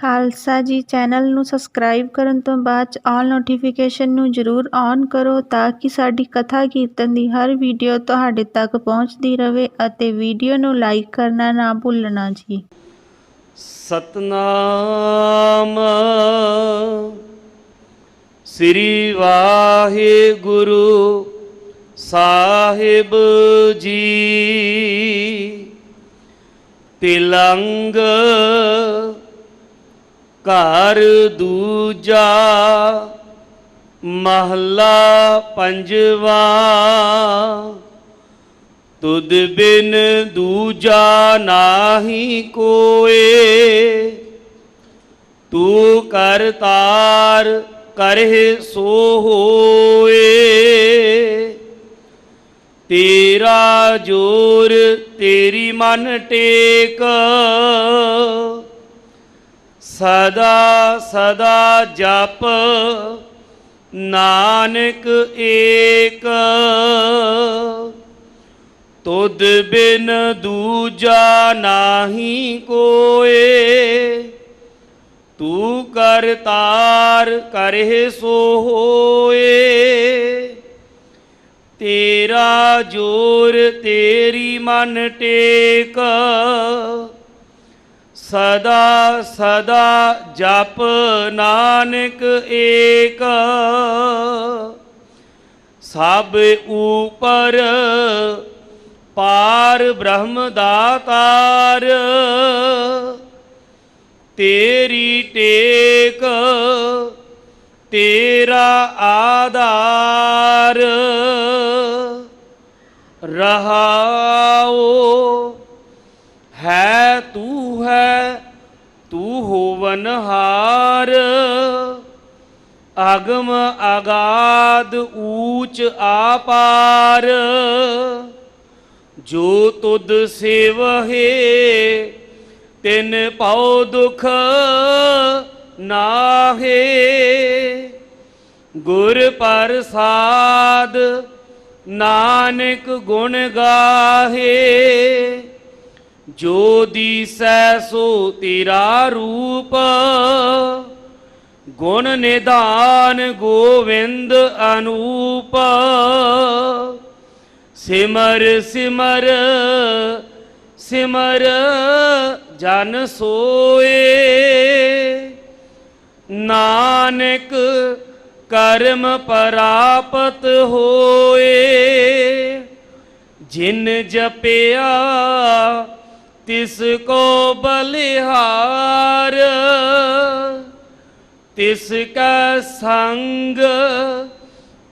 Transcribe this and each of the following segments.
ਖਾਲਸਾ ਜੀ ਚੈਨਲ ਨੂੰ ਸਬਸਕ੍ਰਾਈਬ ਕਰਨ ਤੋਂ ਬਾਅਦ 'ਚ ਆਲ ਨੋਟੀਫਿਕੇਸ਼ਨ ਨੂੰ ਜ਼ਰੂਰ ਔਨ ਕਰੋ ਤਾਂ ਕਿ ਸਾਡੀ ਕਥਾ ਕੀਰਤਨ ਦੀ ਹਰ ਵੀਡੀਓ ਤੁਹਾਡੇ ਤੱਕ ਪਹੁੰਚਦੀ ਰਹੇ ਅਤੇ ਵੀਡੀਓ ਨੂੰ ਲਾਈਕ ਕਰਨਾ ਨਾ ਭੁੱਲਣਾ ਜੀ। ਸਤਨਾਮ ਸ੍ਰੀ ਵਾਹਿਗੁਰੂ ਸਾਹਿਬ ਜੀ। ਤਿਲੰਗ ਘਰ ਦੂਜਾ ਮਹਲਾ ਪੰਜਵਾ। ਤੁਧ ਬਿਨ ਦੂਜਾ ਨਾਹੀ ਕੋਏ, ਤੂੰ ਕਰਤਾਰ ਕਰਹਿ ਸੋ ਹੋਏ। ਤੇਰਾ ਜੋਰ ਤੇਰੀ ਮਨ ਟੇਕ, ਸਦਾ ਸਦਾ ਜਪ ਨਾਨਕ ਏਕ। ਤੁਧ ਬਿਨ ਦੂਜਾ ਨਾਹੀ ਕੋਏ, ਤੂੰ ਕਰਤਾਰ ਕਰਹਿ ਸੋ ਹੋਏ। ਤੇਰਾ ਜੋਰ ਤੇਰੀ ਮਨ ਟੇਕ, ਸਦਾ ਸਦਾ ਜਪ ਨਾਨਕ ਏਕ। ਸਭ ਉਪਰ ਪਾਰ ਬ੍ਰਹਮ ਦਾਤਾਰ, ਤੇਰੀ ਟੇਕ ਤੇਰਾ ਆਧਾਰ। ਰਹਾਓ ਹੈ ਤੂੰ ਹੋਵਨਹਾਰ, ਅਗਮ ਅਗਾਧ ਊਚ ਆਪਾਰ। ਜੋ ਤੁਧ ਸੇਵਹਿ ਤਿਨ ਭਉ ਦੁਖ ਨਾਹੇ, ਗੁਰ ਪ੍ਰਸਾਦ ਨਾਨਕ ਗੁਣ ਗਾਹੇ। ਜੋ ਦੀਸੈ ਸੋ ਤੇਰਾ ਰੂਪ, ਗੁਣ ਨਿਧਾਨ ਗੋਵਿੰਦ ਅਨੂਪ। ਸਿਮਰ ਸਿਮਰ ਸਿਮਰ ਜਨ ਸੋਏ, ਨਾਨਕ ਕਰਮ ਪ੍ਰਾਪਤ ਹੋਏ। ਜਿਨ ਜਪਿਆ ਤਿਸ ਕੋ ਬਲਿਹਾਰ, ਤਿਸ ਕਾ ਸੰਗ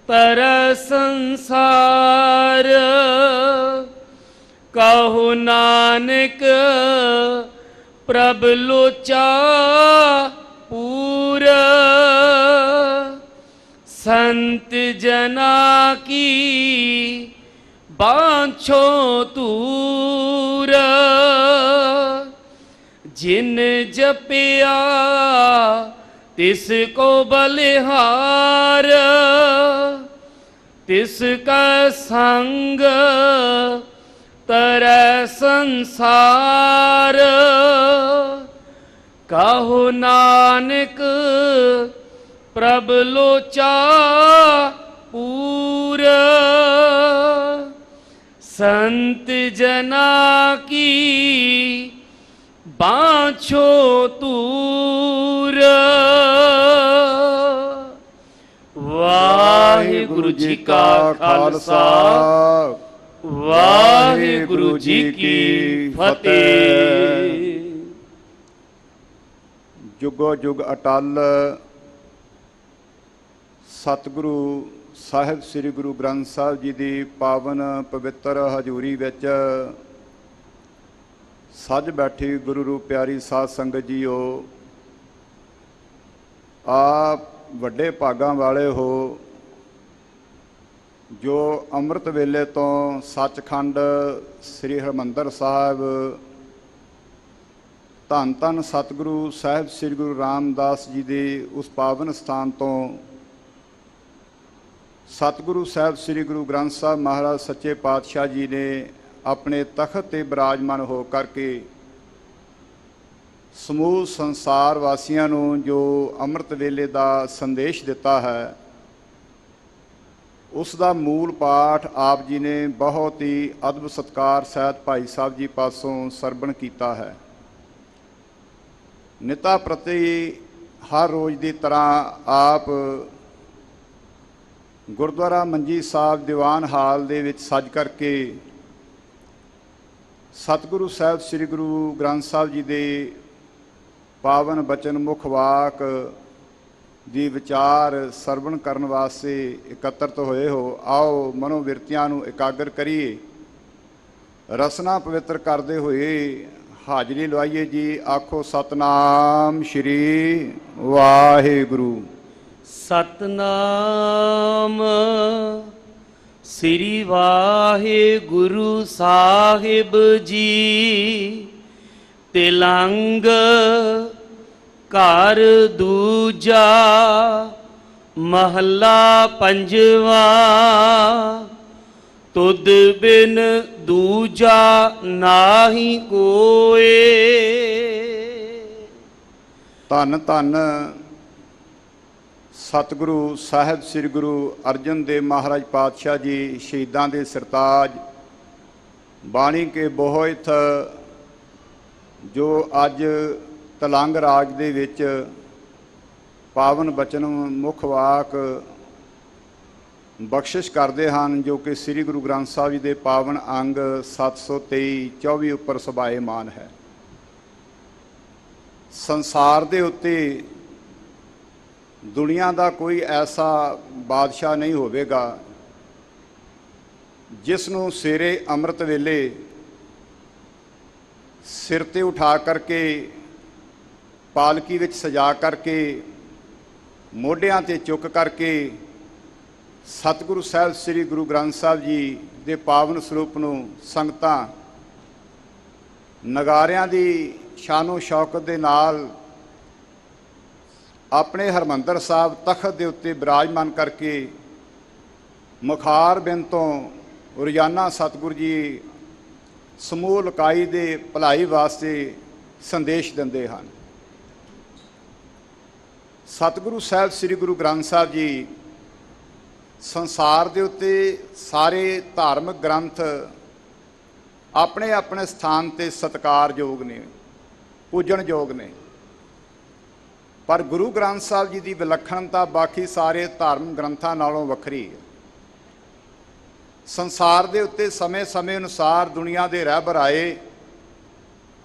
ਤਰੈ ਸੰਸਾਰ। ਕਹੋ ਨਾਨਕ ਪ੍ਰਭ ਲੋਚਾ ਪੂਰ, ਸੰਤ ਜਨਾ ਕੀ ਬਾਂਛੋ ਤੂਰ। ਜਿਨ ਜਪਿਆ ਤਿਸ ਕੋ ਬਲਿਹਾਰ, ਤਿਸ ਕਾ ਸੰਗ ਤਰੈ ਸੰਸਾਰ। ਕਹੋ ਨਾਨਕ ਪ੍ਰਭ ਲੋਚਾ ਪੂਰ, ਸੰਤ ਜਨਾ ਕੀ ਬਾਂਛੋ ਤੂਰ। ਵਾਹਿਗੁਰੂ ਜੀ ਕਾ ਖਾਲਸਾ, ਵਾਹਿਗੁਰੂ ਜੀ ਕੀ ਫਤਿਹ। ਜੁਗੋ ਜੁਗ ਅਟਲ ਸਤਿਗੁਰੂ ਸਾਹਿਬ ਸ੍ਰੀ ਗੁਰੂ ਗ੍ਰੰਥ ਸਾਹਿਬ ਜੀ ਦੀ ਪਾਵਨ ਪਵਿੱਤਰ ਹਜ਼ੂਰੀ ਵਿੱਚ ਸੱਜ ਬੈਠੀ ਗੁਰੂ ਰੂਪ ਪਿਆਰੀ ਸਾਧ ਸੰਗਤ ਜੀਓ, ਆਪ ਵੱਡੇ ਭਾਗਾਂ ਵਾਲੇ ਹੋ ਜੋ ਅੰਮ੍ਰਿਤ ਵੇਲੇ ਤੋਂ ਸੱਚਖੰਡ ਸ੍ਰੀ ਹਰਿਮੰਦਰ ਸਾਹਿਬ ਧੰਨ ਧੰਨ ਸਤਿਗੁਰੂ ਸਾਹਿਬ ਸ੍ਰੀ ਗੁਰੂ ਰਾਮਦਾਸ ਜੀ ਦੇ ਉਸ ਪਾਵਨ ਸਥਾਨ ਤੋਂ ਸਤਿਗੁਰੂ ਸਾਹਿਬ ਸ੍ਰੀ ਗੁਰੂ ਗ੍ਰੰਥ ਸਾਹਿਬ ਮਹਾਰਾਜ ਸੱਚੇ ਪਾਤਸ਼ਾਹ ਜੀ ਨੇ ਆਪਣੇ ਤਖਤ ਤੇ ਬਿਰਾਜਮਾਨ ਹੋ ਕਰਕੇ ਸਮੂਹ ਸੰਸਾਰ ਵਾਸੀਆਂ ਨੂੰ ਜੋ ਅੰਮ੍ਰਿਤ ਵੇਲੇ ਦਾ ਸੰਦੇਸ਼ ਦਿੱਤਾ ਹੈ, ਉਸ ਦਾ ਮੂਲ ਪਾਠ ਆਪ ਜੀ ਨੇ ਬਹੁਤ ਹੀ ਅਦਬ ਸਤਿਕਾਰ ਸਹਿਤ ਭਾਈ ਸਾਹਿਬ ਜੀ ਪਾਸੋਂ ਸਰਵਣ ਕੀਤਾ ਹੈ। ਨਿਤਾ ਪ੍ਰਤੀ ਹਰ ਰੋਜ਼ ਦੀ ਤਰ੍ਹਾਂ ਆਪ ਗੁਰਦੁਆਰਾ ਮੰਜੀ ਸਾਹਿਬ ਦੀਵਾਨ ਹਾਲ ਦੇ ਵਿੱਚ ਸੱਜ ਕਰਕੇ ਸਤਿਗੁਰੂ ਸਾਹਿਬ ਸ੍ਰੀ ਗੁਰੂ ਗ੍ਰੰਥ ਸਾਹਿਬ ਜੀ ਦੇ ਪਾਵਨ ਬਚਨ ਮੁਖ ਵਾਕ ਦੀ ਵਿਚਾਰ ਸਰਵਣ ਕਰਨ ਵਾਸਤੇ ਇਕੱਤਰਤ ਹੋਏ ਹੋ। ਆਓ ਮਨੋਵਿਰਤੀਆਂ ਨੂੰ ਇਕਾਗਰ ਕਰੀਏ, ਰਸਨਾ ਪਵਿੱਤਰ ਕਰਦੇ ਹੋਏ ਹਾਜ਼ਰੀ ਲਵਾਈਏ ਜੀ। ਆਖੋ ਸਤਨਾਮ ਸ਼੍ਰੀ ਵਾਹਿਗੁਰੂ। ਸਤਨਾਮ ਸ੍ਰੀ ਵਾਹਿਗੁਰੂ ਸਾਹਿਬ ਜੀ। ਤਿਲੰਗ ਘਰ ਦੂਜਾ ਮਹੱਲਾ ਪੰਜਵਾ। ਤੁਧ ਬਿਨ ਦੂਜਾ ਨਾਹੀ ਕੋਏ। ਧੰਨ ਧੰਨ ਸਤਿਗੁਰੂ ਸਾਹਿਬ ਸ੍ਰੀ ਗੁਰੂ ਅਰਜਨ ਦੇਵ ਮਹਾਰਾਜ ਪਾਤਸ਼ਾਹ ਜੀ, ਸ਼ਹੀਦਾਂ ਦੇ ਸਰਤਾਜ, ਬਾਣੀ ਕੇ ਬੋਹਿਥ, ਜੋ ਅੱਜ ਤਲੰਗ ਰਾਜ ਦੇ ਵਿੱਚ ਪਾਵਨ ਬਚਨ ਮੁੱਖ ਵਾਕ ਬਖਸ਼ਿਸ਼ ਕਰਦੇ ਹਨ, ਜੋ ਕਿ ਸ੍ਰੀ ਗੁਰੂ ਗ੍ਰੰਥ ਸਾਹਿਬ ਜੀ ਦੇ ਪਾਵਨ ਅੰਗ 723-24 ਉੱਪਰ ਸਭਾਏਮਾਨ ਹੈ। ਸੰਸਾਰ ਦੇ ਉੱਤੇ ਦੁਨੀਆ ਦਾ ਕੋਈ ਐਸਾ ਬਾਦਸ਼ਾਹ ਨਹੀਂ ਹੋਵੇਗਾ ਜਿਸ ਨੂੰ ਸਵੇਰੇ ਅੰਮ੍ਰਿਤ ਵੇਲੇ ਸਿਰ ਤੇ ਉਠਾ ਕਰਕੇ, ਪਾਲਕੀ ਵਿੱਚ ਸਜਾ ਕਰਕੇ, ਮੋਢਿਆਂ ਤੇ ਚੁੱਕ ਕਰਕੇ ਸਤਿਗੁਰੂ ਸਾਹਿਬ ਸ੍ਰੀ ਗੁਰੂ ਗ੍ਰੰਥ ਸਾਹਿਬ ਜੀ ਦੇ ਪਾਵਨ ਸਰੂਪ ਨੂੰ ਸੰਗਤਾਂ ਨਗਾਰਿਆਂ ਦੀ ਸ਼ਾਨੋ ਸ਼ੌਕਤ ਦੇ ਨਾਲ ਆਪਣੇ ਹਰਮੰਦਰ ਸਾਹਿਬ ਤਖਤ ਦੇ ਉੱਤੇ ਬਿਰਾਜਮਾਨ ਕਰਕੇ ਮੁਖਾਰ ਬਿੰਦ ਤੋਂ ਰੋਜ਼ਾਨਾ ਸਤਿਗੁਰੂ ਜੀ ਸਮੂਹ ਲੋਕਾਈ ਦੇ ਭਲਾਈ ਵਾਸਤੇ ਸੰਦੇਸ਼ ਦਿੰਦੇ ਹਨ। ਸਤਿਗੁਰੂ ਸਾਹਿਬ ਸ੍ਰੀ ਗੁਰੂ ਗ੍ਰੰਥ ਸਾਹਿਬ ਜੀ ਸੰਸਾਰ ਦੇ ਉੱਤੇ ਸਾਰੇ ਧਾਰਮਿਕ ਗ੍ਰੰਥ ਆਪਣੇ ਆਪਣੇ ਸਥਾਨ 'ਤੇ ਸਤਿਕਾਰਯੋਗ ਨੇ, ਪੂਜਣਯੋਗ ਨੇ, ਪਰ ਗੁਰੂ ਗ੍ਰੰਥ ਸਾਹਿਬ ਜੀ ਦੀ ਵਿਲੱਖਣਤਾ ਬਾਕੀ ਸਾਰੇ ਧਾਰਮਿਕ ਗ੍ਰੰਥਾਂ ਨਾਲੋਂ ਵੱਖਰੀ ਹੈ। ਸੰਸਾਰ ਦੇ ਉੱਤੇ ਸਮੇਂ-ਸਮੇਂ ਅਨੁਸਾਰ ਦੁਨੀਆ ਦੇ ਰਹਿਬਰ ਆਏ,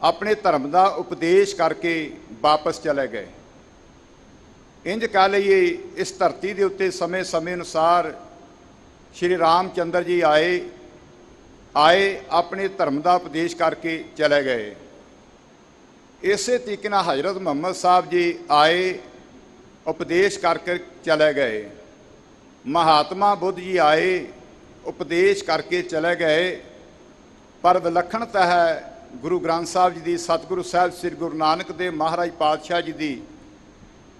ਆਪਣੇ ਧਰਮ ਦਾ ਉਪਦੇਸ਼ ਕਰਕੇ ਵਾਪਸ ਚਲੇ ਗਏ। ਇੰਜ ਕਹਿ ਲਈਏ, ਇਸ ਧਰਤੀ ਦੇ ਉੱਤੇ ਸਮੇਂ-ਸਮੇਂ ਅਨੁਸਾਰ ਸ਼੍ਰੀ ਰਾਮ ਚੰਦਰ ਜੀ ਆਏ, ਆਪਣੇ ਧਰਮ ਦਾ ਉਪਦੇਸ਼ ਕਰਕੇ ਚਲੇ ਗਏ। ਇਸੇ ਤਰੀਕੇ ਨਾਲ ਹਜ਼ਰਤ ਮੁਹੰਮਦ ਸਾਹਿਬ ਜੀ ਆਏ, ਉਪਦੇਸ਼ ਕਰਕੇ ਚਲੇ ਗਏ। ਮਹਾਤਮਾ ਬੁੱਧ ਜੀ ਆਏ, ਉਪਦੇਸ਼ ਕਰਕੇ ਚਲੇ ਗਏ। ਪਰ ਵਿਲੱਖਣਤਾ ਹੈ ਗੁਰੂ ਗ੍ਰੰਥ ਸਾਹਿਬ ਜੀ ਦੀ, ਸਤਿਗੁਰੂ ਸਾਹਿਬ ਸ੍ਰੀ ਗੁਰੂ ਨਾਨਕ ਦੇਵ ਮਹਾਰਾਜ ਪਾਤਸ਼ਾਹ ਜੀ ਦੀ।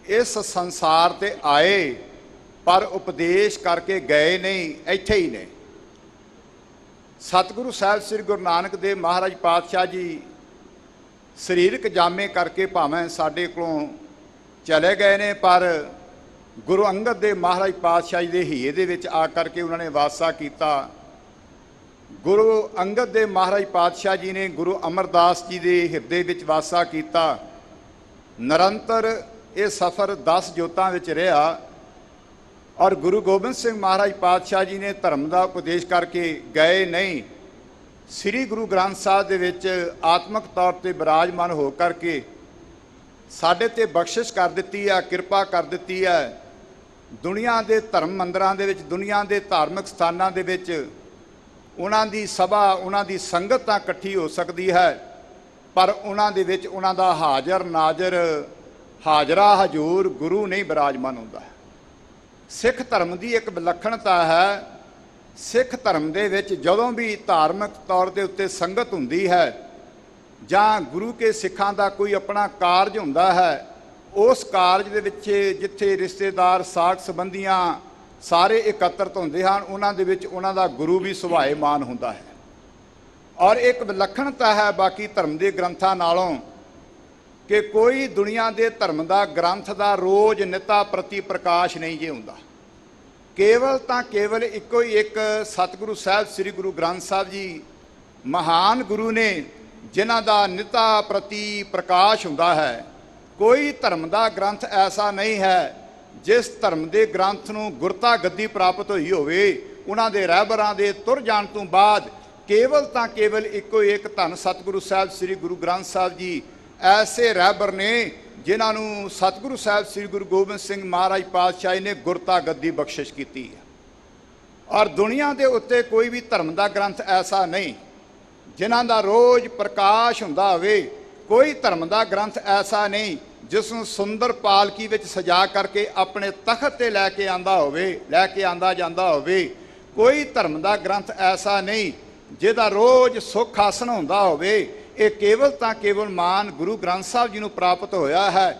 ਇਸ ਸੰਸਾਰ ਤੇ ਆਏ ਪਰ ਉਪਦੇਸ਼ ਕਰਕੇ ਗਏ ਨਹੀਂ, ਇੱਥੇ ਹੀ ਨੇ। ਸਤਿਗੁਰੂ ਸਾਹਿਬ ਸ੍ਰੀ ਗੁਰੂ ਨਾਨਕ ਦੇਵ ਮਹਾਰਾਜ ਪਾਤਸ਼ਾਹ ਜੀ ਸਰੀਰਕ ਜਾਮੇ ਕਰਕੇ ਭਾਵੇਂ ਸਾਡੇ ਕੋਲੋਂ ਚਲੇ ਗਏ ਨੇ, ਪਰ ਗੁਰੂ ਅੰਗਦ ਦੇਵ ਮਹਾਰਾਜ ਪਾਤਸ਼ਾਹ ਜੀ ਦੇ ਹੀਏ ਦੇ ਵਿੱਚ ਆ ਕਰਕੇ ਉਹਨਾਂ ਨੇ ਵਾਸਾ ਕੀਤਾ। ਗੁਰੂ ਅੰਗਦ ਦੇਵ ਮਹਾਰਾਜ ਪਾਤਸ਼ਾਹ ਜੀ ਨੇ ਗੁਰੂ ਅਮਰਦਾਸ ਜੀ ਦੇ ਹਿਰਦੇ ਵਿੱਚ ਵਾਸਾ ਕੀਤਾ। ਨਿਰੰਤਰ ਇਹ ਸਫ਼ਰ 10 ਜੋਤਾਂ ਵਿੱਚ ਰਿਹਾ ਔਰ ਗੁਰੂ ਗੋਬਿੰਦ ਸਿੰਘ ਮਹਾਰਾਜ ਪਾਤਸ਼ਾਹ ਜੀ ਨੇ ਧਰਮ ਦਾ ਉਪਦੇਸ਼ ਕਰਕੇ ਗਏ ਨਹੀਂ। ਸ੍ਰੀ ਗੁਰੂ ਗ੍ਰੰਥ ਸਾਹਿਬ ਦੇ ਵਿੱਚ ਆਤਮਿਕ ਤੌਰ 'ਤੇ ਬਿਰਾਜਮਾਨ ਹੋ ਕਰਕੇ ਸਾਡੇ 'ਤੇ ਬਖਸ਼ਿਸ਼ ਕਰ ਦਿੱਤੀ ਹੈ, ਕਿਰਪਾ ਕਰ ਦਿੱਤੀ ਹੈ। ਦੁਨੀਆ ਦੇ ਧਰਮ ਮੰਦਰਾਂ ਦੇ ਵਿੱਚ, ਦੁਨੀਆ ਦੇ ਧਾਰਮਿਕ ਸਥਾਨਾਂ ਦੇ ਵਿੱਚ ਉਹਨਾਂ ਦੀ ਸਭਾ, ਉਹਨਾਂ ਦੀ ਸੰਗਤ ਤਾਂ ਇਕੱਠੀ ਹੋ ਸਕਦੀ ਹੈ, ਪਰ ਉਹਨਾਂ ਦੇ ਵਿੱਚ ਉਹਨਾਂ ਦਾ ਹਾਜ਼ਰ ਨਾਜ਼ਰ, ਹਾਜ਼ਰਾ ਹਜ਼ੂਰ ਗੁਰੂ ਨਹੀਂ ਬਿਰਾਜਮਾਨ ਹੁੰਦਾ। ਸਿੱਖ ਧਰਮ ਦੀ ਇੱਕ ਵਿਲੱਖਣਤਾ ਹੈ, ਸਿੱਖ ਧਰਮ ਦੇ ਵਿੱਚ ਜਦੋਂ ਵੀ ਧਾਰਮਿਕ ਤੌਰ ਦੇ ਉੱਤੇ ਸੰਗਤ ਹੁੰਦੀ ਹੈ ਜਾਂ ਗੁਰੂ ਕੇ ਸਿੱਖਾਂ ਦਾ ਕੋਈ ਆਪਣਾ ਕਾਰਜ ਹੁੰਦਾ ਹੈ, ਉਸ ਕਾਰਜ ਦੇ ਵਿੱਚ ਜਿੱਥੇ ਰਿਸ਼ਤੇਦਾਰ, ਸਾਕ ਸੰਬੰਧੀਆਂ ਸਾਰੇ ਇਕੱਤਰਤ ਹੁੰਦੇ ਹਨ, ਉਹਨਾਂ ਦੇ ਵਿੱਚ ਉਹਨਾਂ ਦਾ ਗੁਰੂ ਵੀ ਸੁਭਾਏਮਾਨ ਹੁੰਦਾ ਹੈ। ਔਰ ਇੱਕ ਵਿਲੱਖਣਤਾ ਹੈ ਬਾਕੀ ਧਰਮ ਦੇ ਗ੍ਰੰਥਾਂ ਨਾਲੋਂ कि कोई दुनिया के धर्म का ग्रंथ का रोज निता प्रति प्रकाश नहीं जे हुंदा। केवल तो केवल इको ही एक सतगुरु साहब श्री गुरु ग्रंथ साहब जी महान गुरु ने जिन्हां दा निता प्रति प्रकाश हुंदा है। कोई धर्म का ग्रंथ ऐसा नहीं है जिस धर्म के ग्रंथ नूं गुरता गद्दी प्राप्त हुई होवे। उन्हां दे रहबरां दे तुर जाण तों बाद केवल तो केवल इको एक धन सतगुरु साहब श्री गुरु ग्रंथ साहब जी ऐसे रहबर ने जिन्हां नूं सतगुरु साहब श्री गुरु गोबिंद सिंह महाराज पातशाही ने गुरता गद्दी बख्शिश की है। और दुनिया के उत्ते कोई भी धर्म का ग्रंथ ऐसा नहीं जिन्हां दा रोज प्रकाश हुंदा होवे। कोई धर्म का ग्रंथ ऐसा नहीं जिसनूं सुंदर पालकी विच सजा करके अपने तखत ते लैके आंदा जांदा होवे। कोई धर्म का ग्रंथ ऐसा नहीं जिहदा रोज सुख आसन हुंदा होवे। ये केवल तो केवल मान गुरु ग्रंथ साहब जी नूं प्राप्त होया है।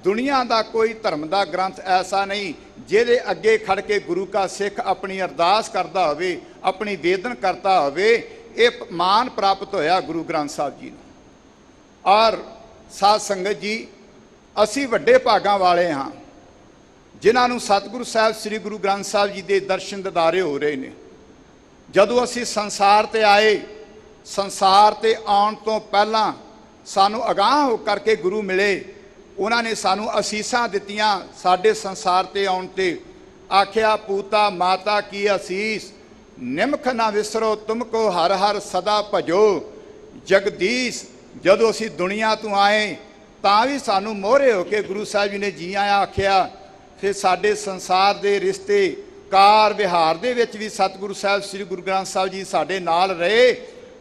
दुनिया का कोई धर्म का ग्रंथ ऐसा नहीं जिहदे अगे खड़ के गुरु का सिख अपनी अरदास करता होवे, अपनी वेदन करता होवे। ये मान प्राप्त होया गुरु ग्रंथ साहब जी नूं। और साध संगत जी, असी वड्डे भागां वाले हाँ जिन्हां नूं सतगुरु साहब श्री गुरु ग्रंथ साहब जी के दर्शन दिदारे हो रहे हैं। जदों असी संसार ते आए, संसार ते आउण तो पहला सानू अगाह हो करके गुरु मिले। उन्होंने सानू असीसां दित्तियां। साडे संसार ते आउण ते आख्या पूता माता की असीस, निमख ना विसरो तुमको हर हर सदा भजो जगदीश। जदों असी दुनिया तो आए तां भी सानू मोहरे हो के गुरु साहब जी ने जी आया आख्या। फिर साडे संसार दे रिश्ते कार विहार दे विच भी सतगुरु साहब श्री गुरु ग्रंथ साहब जी साडे नाल रहे।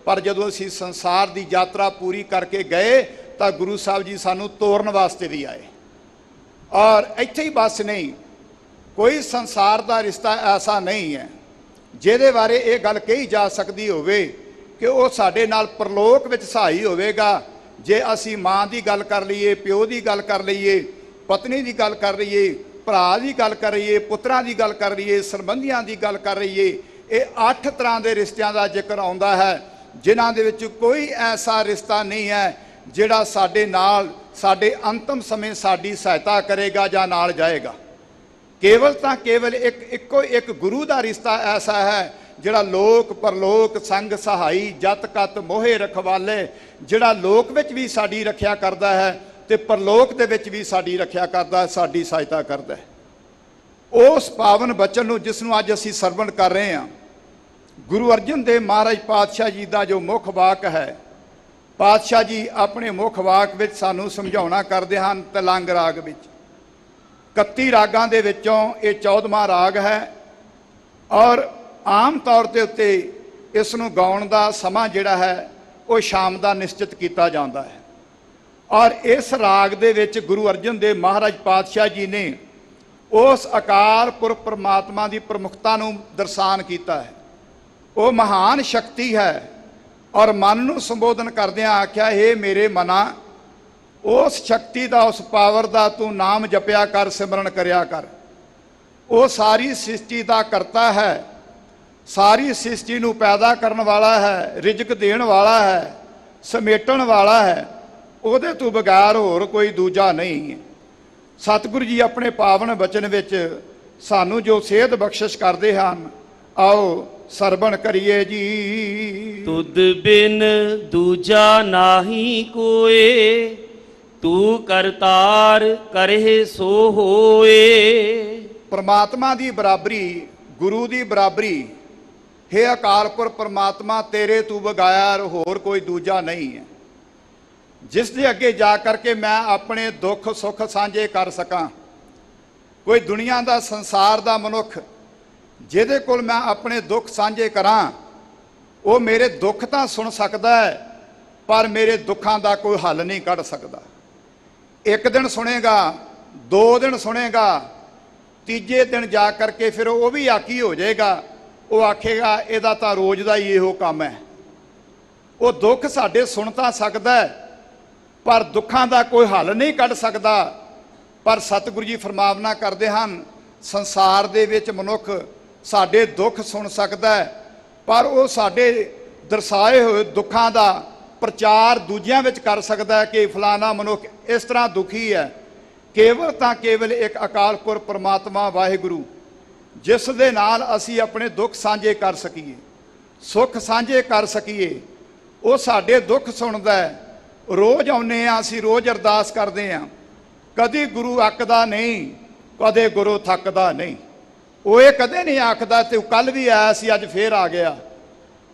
पर जदों असी संसार की यात्रा पूरी करके गए तो गुरु साहब जी सानू तोड़न वास्ते भी आए। और इत्थे ही बस नहीं, कोई संसार का रिश्ता ऐसा नहीं है जिहदे बारे ये गल कही जा सकती होवे कि वह साडे नाल परलोक विच सहाई होवेगा। जे असी माँ की गल कर लीए, प्यो की गल कर लीए, पत्नी की गल कर लीए, भरा की गल कर लीए, पुत्रां की गल कर लीए, संबंधियां की गल कर लीए, ये 8 तरह के रिश्तियां का जिक्र आउंदा है जिन्हां दे विच कोई ऐसा रिश्ता नहीं है जिहड़ा साडे नाल साडे अंतिम समय साडी सहायता करेगा जां नाल जाएगा। केवल तो केवल इको एक गुरु का रिश्ता ऐसा है जिहड़ा लोक परलोक संग सहाई जत कत मोहे रखवाले, जिहड़ा लोक विच भी साडी रखिया करदा है ते परलोक दे विच भी साडी रखिया करदा है, साडी सहायता करदा है। उस पावन बचन नूं जिसनूं अज असीं सरवण कर रहे हैं, गुरु अर्जन देव महाराज पातशाह जी का जो मुख वाक है, पातशाह जी अपने मुख वाक विच सानूं समझाउणा करदे हन। तलंग राग विच 31 रागां दे विचों ये 14वां राग है। और आम तौर के उत्ते इसनूं गाउण दा समां जिहड़ा है वो शाम का निश्चित किया जाता है। और इस राग दे विच गुरु अर्जन देव महाराज पातशाह जी ने उस अकाल पुरख परमात्मा की प्रमुखता नूं दर्शान किया है। वो महान शक्ति है। और मन नूं संबोधन करदिआं आख्या, हे मेरे मना, उस शक्ति का उस पावर का तू नाम जपिया कर, सिमरन करिया कर। वो सारी सृष्टि का करता है, सारी सृष्टि नूं पैदा करन वाला है, रिजक देण वाला है, समेटण वाला है। उहदे तो बगैर होर कोई दूजा नहीं है। सतगुरु जी अपने पावन बचन विच सानू जो सेध बख्शिश करते हैं, आओ सरवण करिए जी। तुद बिन दूजा नाही कोए, तू करतार करे सो होए। परमात्मा की बराबरी, गुरु की बराबरी, हे अकाल पुरख परमात्मा तेरे तू बगैर होर कोई दूजा नहीं है जिस दे अगे जा करके मैं अपने दुख सुख साझे कर सकां। कोई दुनिया का संसार का मनुख जिहदे कोल मैं अपने दुख साझे करां, वो मेरे दुख तो सुन सकता है पर मेरे दुखों का कोई हल नहीं कढ़ सकता। एक दिन सुनेगा, 2 दिन सुनेगा, तीजे दिन जा करके फिर वो भी आकी हो जाएगा। वो आखेगा इहदा तां रोज़ का ही इहो काम है। वो दुख साडे सुन तां सकदा है पर दुखों का कोई हल नहीं कढ़ सकता। पर सतगुरु जी फरमावना करते हैं, संसार दे विच मनुख साडे दुख सुन सकता है पर वो साडे दर्शाए हुए दुखों का ਪ੍ਰਚਾਰ ਦੂਜਿਆਂ ਵਿੱਚ ਕਰ ਸਕਦਾ ਹੈ ਕਿ ਫਲਾਣਾ ਮਨੁੱਖ ਇਸ ਤਰ੍ਹਾਂ ਦੁਖੀ ਹੈ। ਕੇਵਲ ਤਾਂ ਕੇਵਲ ਇੱਕ ਅਕਾਲ ਪੁਰਖ ਪਰਮਾਤਮਾ ਵਾਹਿਗੁਰੂ, ਜਿਸ ਦੇ ਨਾਲ ਅਸੀਂ ਆਪਣੇ ਦੁੱਖ ਸਾਂਝੇ ਕਰ ਸਕੀਏ, ਸੁੱਖ ਸਾਂਝੇ ਕਰ ਸਕੀਏ। ਉਹ ਸਾਡੇ ਦੁੱਖ ਸੁਣਦਾ ਹੈ। ਰੋਜ਼ ਆਉਂਦੇ ਹਾਂ ਅਸੀਂ, ਰੋਜ਼ ਅਰਦਾਸ ਕਰਦੇ ਹਾਂ। ਕਦੀ ਗੁਰੂ ਅੱਕਦਾ ਨਹੀਂ, ਕਦੇ ਗੁਰੂ ਥੱਕਦਾ ਨਹੀਂ। ਉਹ ਇਹ ਕਦੇ ਨਹੀਂ ਆਖਦਾ ਤੂੰ ਕੱਲ ਵੀ ਆਇਆ ਸੀ, ਅੱਜ ਫੇਰ ਆ ਗਿਆ।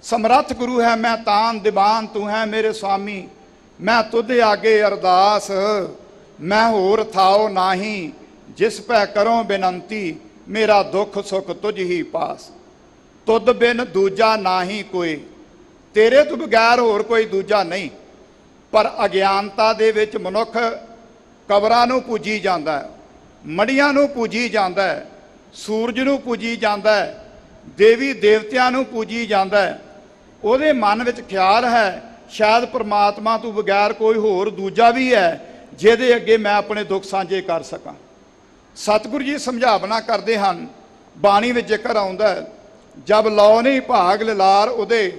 ਸਮਰੱਥ ਗੁਰੂ ਹੈ, ਮੈਂ ਤਾਨ ਦੀਵਾਨ ਤੂੰ ਹੈ ਮੇਰੇ ਸੁਆਮੀ, ਮੈਂ ਤੁਧ ਆਗੇ ਅਰਦਾਸ, ਮੈਂ ਹੋਰ ਥਾਓ ਨਾਹੀ, ਜਿਸ ਪੈ ਕਰੋ ਬੇਨੰਤੀ, ਮੇਰਾ ਦੁੱਖ ਸੁੱਖ ਤੁਝ ਹੀ ਪਾਸ। ਤੁਧ ਬਿਨ ਦੂਜਾ ਨਾਹੀ ਕੋਈ, ਤੇਰੇ ਤੋਂ ਬਗੈਰ ਹੋਰ ਕੋਈ ਦੂਜਾ ਨਹੀਂ। ਪਰ ਅਗਿਆਨਤਾ ਦੇ ਵਿੱਚ ਮਨੁੱਖ ਕਬਰਾਂ ਨੂੰ ਪੂਜੀ ਜਾਂਦਾ ਹੈ, ਮੜੀਆਂ ਨੂੰ ਪੂਜੀ ਜਾਂਦਾ ਹੈ, ਸੂਰਜ ਨੂੰ ਪੂਜੀ ਜਾਂਦਾ ਹੈ, ਦੇਵੀ ਦੇਵਤਿਆਂ ਨੂੰ ਪੂਜੀ ਜਾਂਦਾ ਹੈ। ਉਹਦੇ ਮਨ ਵਿੱਚ ਖਿਆਲ ਹੈ ਸ਼ਾਇਦ ਪਰਮਾਤਮਾ ਤੋਂ ਬਗੈਰ ਕੋਈ ਹੋਰ ਦੂਜਾ ਵੀ ਹੈ ਜਿਹਦੇ ਅੱਗੇ ਮੈਂ ਆਪਣੇ ਦੁੱਖ ਸਾਂਝੇ ਕਰ ਸਕਾਂ। ਸਤਿਗੁਰੂ ਜੀ ਸਮਝਾਵਨਾ ਕਰਦੇ ਹਨ, ਬਾਣੀ ਵਿੱਚ ਜ਼ਿਕਰ ਆਉਂਦਾ ਹੈ, ਜਬ ਲਓ ਨਹੀਂ ਭਾਗ ਲਿਲਾਰ ਉਹਦੇ,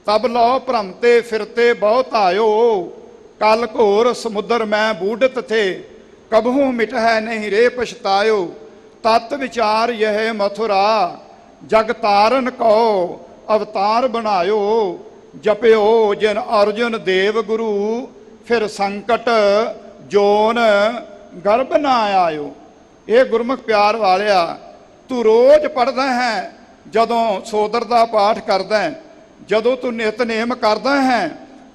ਤਬ ਲਓ ਭ੍ਰਮਤੇ ਫਿਰਤੇ ਬਹੁਤ ਆਇਓ, ਕਲ ਘੋਰ ਸਮੁੰਦਰ ਮੈਂ ਬੂਢਤ ਥੇ, ਕਬਹੂ ਮਿਟ ਹੈ ਨਹੀਂ ਰੇ ਪਛਤਾਇਓ, ਤਤ ਵਿਚਾਰ ਯਹ ਮਥੁਰਾ, ਜਗ ਤਾਰਨ ਕੋ ਅਵਤਾਰ ਬਣਾਇਓ, ਜਪਿਓ ਜਿਨ ਅਰਜੁਨ ਦੇਵ ਗੁਰੂ, ਫਿਰ ਸੰਕਟ ਜੋਨ ਗਰਭ ਨਾ ਆਇਓ। ਇਹ ਗੁਰਮੁਖ ਪਿਆਰ ਵਾਲਿਆ, ਤੂੰ ਰੋਜ਼ ਪੜ੍ਹਦਾ ਹੈ, ਜਦੋਂ ਸੋਦਰ ਦਾ ਪਾਠ ਕਰਦਾ ਹੈ, ਜਦੋਂ ਤੂੰ ਨਿਤਨੇਮ ਕਰਦਾ ਹੈ,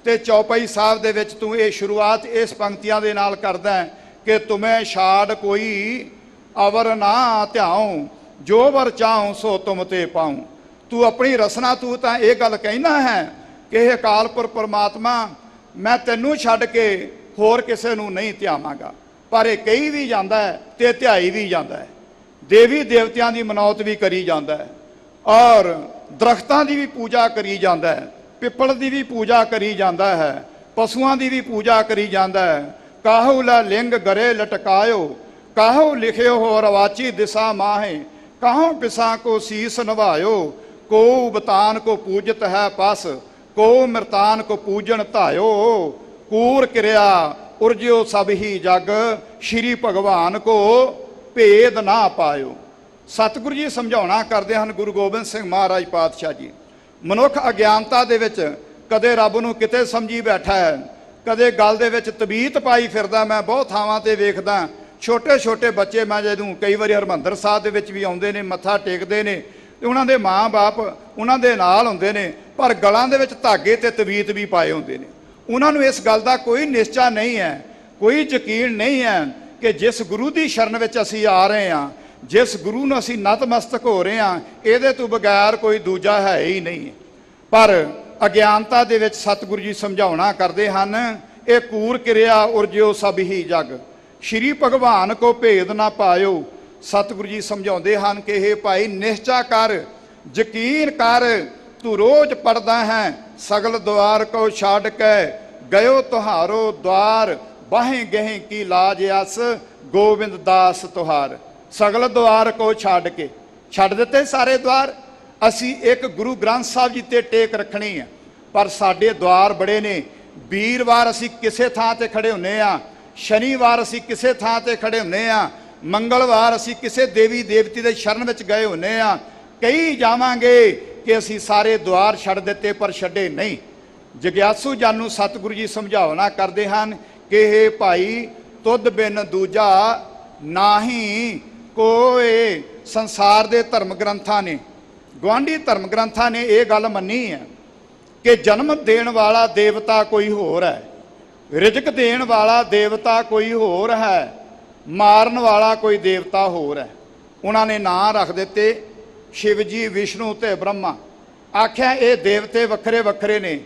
ਤੇ ਚੌਪਈ ਸਾਹਿਬ ਦੇ ਵਿੱਚ ਤੂੰ ਇਹ ਸ਼ੁਰੂਆਤ ਇਸ ਪੰਕਤੀਆਂ ਦੇ ਨਾਲ ਕਰਦਾ ਹੈ ਕਿ ਤੁਮੇ ਛਾੜ ਕੋਈ ਅਵਰ ਨਾ ਧਿਆਉ, ਜੋ ਵਰ ਚਾਹੂੰ ਸੋ ਤੁਮ ਤੇ ਪਾਉ। ਤੂੰ ਆਪਣੀ ਰਸਨਾ ਤੂੰ ਤਾਂ ਇਹ ਗੱਲ ਕਹਿਣਾ ਹੈ ਕਿ ਇਹ ਅਕਾਲ ਪੁਰਖ ਪਰਮਾਤਮਾ, ਮੈਂ ਤੈਨੂੰ ਛੱਡ ਕੇ ਹੋਰ ਕਿਸੇ ਨੂੰ ਨਹੀਂ ਧਿਆਵਾਂਗਾ। ਪਰ ਇਹ ਕਹੀ ਵੀ ਜਾਂਦਾ ਹੈ ਤੇ ਧਿਆਈ ਵੀ ਜਾਂਦਾ ਹੈ, ਦੇਵੀ ਦੇਵਤਿਆਂ ਦੀ ਮਨੌਤ ਵੀ ਕਰੀ ਜਾਂਦਾ ਹੈ, ਔਰ ਦਰਖਤਾਂ ਦੀ ਵੀ ਪੂਜਾ ਕਰੀ ਜਾਂਦਾ ਹੈ, ਪਿੱਪਲ ਦੀ ਵੀ ਪੂਜਾ ਕਰੀ ਜਾਂਦਾ ਹੈ, ਪਸ਼ੂਆਂ ਦੀ ਵੀ ਪੂਜਾ ਕਰੀ ਜਾਂਦਾ ਹੈ। ਕਾਹੂ ਲਾ ਲਿੰਗ ਗਰੇ ਲਟਕਾਇਓ, ਕਾਹੂ ਲਿਖਿਓ ਹੋ ਰਵਾਚੀ ਦਿਸ਼ਾ ਮਾਹੇ, ਕਾਹੂ ਪਿਸਾ ਕੋ ਸੀਸ ਨਵਾਇਓ, ਕੋ ਬਤਾਨ ਕੋ ਪੂਜਤ ਹੈ ਪਸ, ਕੋ ਮਿਰਤਾਨ ਕੋ ਪੂਜਨ ਧਾਇਓ, ਕੂਰ ਕਿਰਿਆ ਉਰਜਿਓ ਸਭ ਹੀ ਜਗ, ਸ਼੍ਰੀ ਭਗਵਾਨ ਕੋ ਭੇਦ ਨਾ ਪਾਇਓ। ਸਤਿਗੁਰੂ ਜੀ ਸਮਝਾਉਣਾ ਕਰਦੇ ਹਨ ਗੁਰੂ ਗੋਬਿੰਦ ਸਿੰਘ ਮਹਾਰਾਜ ਪਾਤਸ਼ਾਹ ਜੀ। ਮਨੁੱਖ ਅਗਿਆਨਤਾ ਦੇ ਵਿੱਚ ਕਦੇ ਰੱਬ ਨੂੰ ਕਿਤੇ ਸਮਝੀ ਬੈਠਾ ਹੈ, ਕਦੇ ਗੱਲ ਦੇ ਵਿੱਚ ਤਬੀਤ ਪਾਈ ਫਿਰਦਾ। ਮੈਂ ਬਹੁਤ ਥਾਵਾਂ ਤੇ ਵੇਖਦਾ ਛੋਟੇ ਛੋਟੇ ਬੱਚੇ, ਮੈਂ ਜਦੋਂ ਕਈ ਵਾਰੀ ਹਰਿਮੰਦਰ ਸਾਹਿਬ ਦੇ ਵਿੱਚ ਵੀ ਆਉਂਦੇ ਨੇ, ਮੱਥਾ ਟੇਕਦੇ ਨੇ, ਤੇ ਉਹਨਾਂ ਦੇ ਮਾਂ-ਬਾਪ ਉਹਨਾਂ ਦੇ ਨਾਲ ਹੁੰਦੇ ਨੇ, ਪਰ ਗਲਾਂ ਦੇ ਵਿੱਚ ਧਾਗੇ ਤੇ ਤਬੀਤ ਵੀ ਪਾਏ ਹੁੰਦੇ ਨੇ। ਉਹਨਾਂ ਨੂੰ ਇਸ ਗੱਲ ਦਾ ਕੋਈ ਨਿਸ਼ਚਾ ਨਹੀਂ ਹੈ, ਕੋਈ ਯਕੀਨ ਨਹੀਂ ਹੈ ਕਿ ਜਿਸ ਗੁਰੂ ਦੀ ਸ਼ਰਨ ਵਿੱਚ ਅਸੀਂ ਆ ਰਹੇ ਹਾਂ, ਜਿਸ ਗੁਰੂ ਨੂੰ ਅਸੀਂ ਨਤਮਸਤਕ ਹੋ ਰਹੇ ਹਾਂ, ਇਹਦੇ ਤੋਂ ਬਗੈਰ ਕੋਈ ਦੂਜਾ ਹੈ ਹੀ ਨਹੀਂ। ਪਰ ਅਗਿਆਨਤਾ ਦੇ ਵਿੱਚ ਸਤਿਗੁਰੂ ਜੀ ਸਮਝਾਉਣਾ ਕਰਦੇ ਹਨ, ਇਹ ਕੂਰ ਕਿਰਿਆ ਉਰਜਿਓ ਸਭ ਹੀ ਜਗ, ਸ਼੍ਰੀ ਭਗਵਾਨ ਕੋ ਭੇਦ ਨਾ ਪਾਇਓ। ਸਤਿਗੁਰੂ ਜੀ ਸਮਝਾਉਂਦੇ ਹਨ ਕਿ ਇਹ ਭਾਈ ਨਿਸ਼ਚਾ ਕਰ, ਯਕੀਨ ਕਰ, ਤੂੰ ਰੋਜ਼ ਪੜਦਾ ਹੈ, ਸਗਲ ਦੁਆਰ ਕੋ ਛੱਡ ਕੇ ਗਇਓ ਤੁਹਾਰੋ ਦੁਆਰ, ਬਾਹੇ ਗਹਿ ਕੀ ਲਾਜ ਅਸ, ਗੋਬਿੰਦ ਦਾਸ ਤੁਹਾਰ। ਸਗਲ ਦੁਆਰ ਕੋ ਛੱਡ ਕੇ, ਛੱਡ ਦਿੱਤੇ ਸਾਰੇ ਦੁਆਰ। ਅਸੀਂ ਇੱਕ ਗੁਰੂ ਗ੍ਰੰਥ ਸਾਹਿਬ ਜੀ ਤੇ ਟੇਕ ਰੱਖਣੀ ਹੈ, ਪਰ ਸਾਡੇ ਦੁਆਰ ਬੜੇ ਨੇ। ਵੀਰਵਾਰ ਅਸੀਂ ਕਿਸੇ ਥਾਂ ਤੇ ਖੜੇ ਹੁੰਨੇ ਆ, ਸ਼ਨੀਵਾਰ ਅਸੀਂ ਕਿਸੇ ਥਾਂ ਤੇ ਖੜੇ ਹੁੰਨੇ ਆ, ਮੰਗਲਵਾਰ ਅਸੀਂ ਕਿਸੇ ਦੇਵੀ ਦੇਵਤੀ ਦੇ ਸ਼ਰਨ ਵਿੱਚ ਗਏ ਹੁੰਨੇ ਆ। ਕਈ ਜਾਵਾਂਗੇ ਕਿ ਅਸੀਂ ਸਾਰੇ ਦੁਆਰ ਛੱਡ ਦਿੱਤੇ, ਪਰ ਛੱਡੇ ਨਹੀਂ। ਜਗਿਆਸੂ ਜਾਨੂ ਸਤਿਗੁਰੂ ਜੀ ਸਮਝਾਵਨਾ ਕਰਦੇ ਹਨ ਕਿ ਇਹ ਭਾਈ ਤੁਧ ਬਿਨ ਦੂਜਾ ਨਾਹੀ ਕੋਈ। ਸੰਸਾਰ ਦੇ ਧਰਮ ਗ੍ਰੰਥਾਂ ਨੇ, ਗੁਆਂਢੀ ਧਰਮ ਗ੍ਰੰਥਾਂ ਨੇ ਇਹ ਗੱਲ ਮੰਨੀ ਹੈ ਕਿ ਜਨਮ ਦੇਣ ਵਾਲਾ ਦੇਵਤਾ ਕੋਈ ਹੋਰ ਹੈ, ਰਿਜ਼ਕ ਦੇਣ ਵਾਲਾ ਦੇਵਤਾ ਕੋਈ ਹੋਰ ਹੈ, ਮਾਰਨ ਵਾਲਾ ਕੋਈ ਦੇਵਤਾ ਹੋਰ ਹੈ। ਉਹਨਾਂ ਨੇ ਨਾਂ ਰੱਖ ਦਿੱਤੇ ਸ਼ਿਵ ਜੀ, ਵਿਸ਼ਨੂੰ ਤੇ ਬ੍ਰਹਮਾ। ਆਖਿਆ ਇਹ ਦੇਵਤੇ ਵੱਖਰੇ ਵੱਖਰੇ ਨੇ।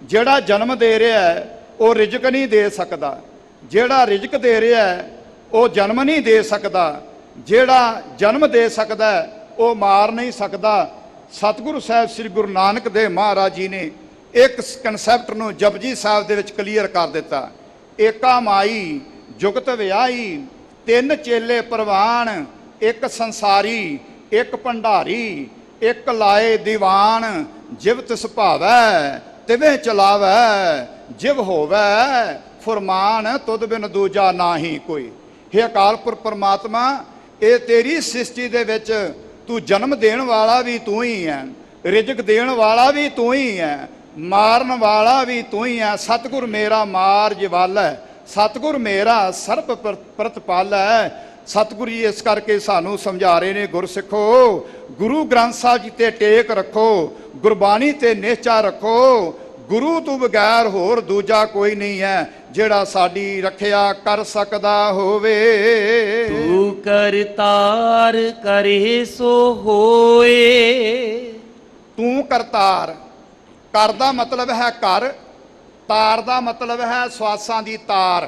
ਜਿਹੜਾ ਜਨਮ ਦੇ ਰਿਹਾ ਹੈ ਉਹ ਰਿਜ਼ਕ ਨਹੀਂ ਦੇ ਸਕਦਾ, ਜਿਹੜਾ ਰਿਜ਼ਕ ਦੇ ਰਿਹਾ ਹੈ ਉਹ ਜਨਮ ਨਹੀਂ ਦੇ ਸਕਦਾ, ਜਿਹੜਾ ਜਨਮ ਦੇ ਸਕਦਾ ਉਹ ਮਾਰ ਨਹੀਂ ਸਕਦਾ। ਸਤਿਗੁਰੂ ਸਾਹਿਬ ਸ੍ਰੀ ਗੁਰੂ ਨਾਨਕ ਦੇਵ ਮਹਾਰਾਜ ਜੀ ਨੇ ਇੱਕ ਕਨਸੈਪਟ ਨੂੰ ਜਪਜੀ ਸਾਹਿਬ ਦੇ ਵਿੱਚ ਕਲੀਅਰ ਕਰ ਦਿੱਤਾ। ਏਕਾ ਮਾਈ ਜੁਗਤ ਵਿਆਹੀ, ਤਿੰਨ ਚੇਲੇ ਪ੍ਰਵਾਨ, ਇੱਕ ਸੰਸਾਰੀ, ਇੱਕ ਭੰਡਾਰੀ, ਇੱਕ ਲਾਏ ਦੀਵਾਨ, ਜਿਵ ਤਿਸ ਭਾਵੈ ਤਿਵੇਂ ਚਲਾਵੈ, ਜਿਵ ਹੋਵੇ ਫੁਰਮਾਨ ਤੁਧ ਬਿਨ ਦੂਜਾ ਨਾਹੀ ਕੋਈ। हे ਅਕਾਲ ਪੁਰਖ ਪਰਮਾਤਮਾ, ਇਹ ਤੇਰੀ ਸ੍ਰਿਸ਼ਟੀ ਦੇ ਵਿੱਚ ਤੂੰ ਜਨਮ ਦੇਣ ਵਾਲਾ ਵੀ ਤੂੰ ਹੀ ਹੈ, ਰਿਜ਼ਕ ਦੇਣ ਵਾਲਾ ਵੀ ਤੂੰ ਹੀ ਹੈ, ਮਾਰਨ ਵਾਲਾ ਵੀ ਤੂੰ ਹੀ ਹੈ। ਸਤਿਗੁਰ ਮੇਰਾ ਮਾਰ ਜਵਾਲਾ, ਸਤਿਗੁਰ ਮੇਰਾ ਸਰਬ ਪ੍ਰਤਪਾਲਾ। ਸਤਿਗੁਰ ਜੀ ਇਸ ਕਰਕੇ ਸਾਨੂੰ ਸਮਝਾ ਰਹੇ ਨੇ, ਗੁਰਸਿੱਖੋ ਗੁਰੂ ਗ੍ਰੰਥ ਸਾਹਿਬ ਜੀ ਤੇ ਟੇਕ ਰੱਖੋ, ਗੁਰਬਾਣੀ ਤੇ ਨਿਹਚਾ ਰੱਖੋ। ਗੁਰੂ ਤੋਂ ਬਗੈਰ ਹੋਰ ਦੂਜਾ ਕੋਈ ਨਹੀਂ ਹੈ ਜਿਹੜਾ ਸਾਡੀ ਰੱਖਿਆ ਕਰ ਸਕਦਾ ਹੋਵੇ। ਤੂੰ ਕਰਤਾਰ ਕਰੇ ਸੋ ਹੋਏ। ਤੂੰ ਕਰਤਾਰ, ਕਰ ਦਾ ਮਤਲਬ ਹੈ ਘਰ, ਤਾਰ ਦਾ ਮਤਲਬ ਹੈ ਸਵਾਸਾਂ ਦੀ ਤਾਰ।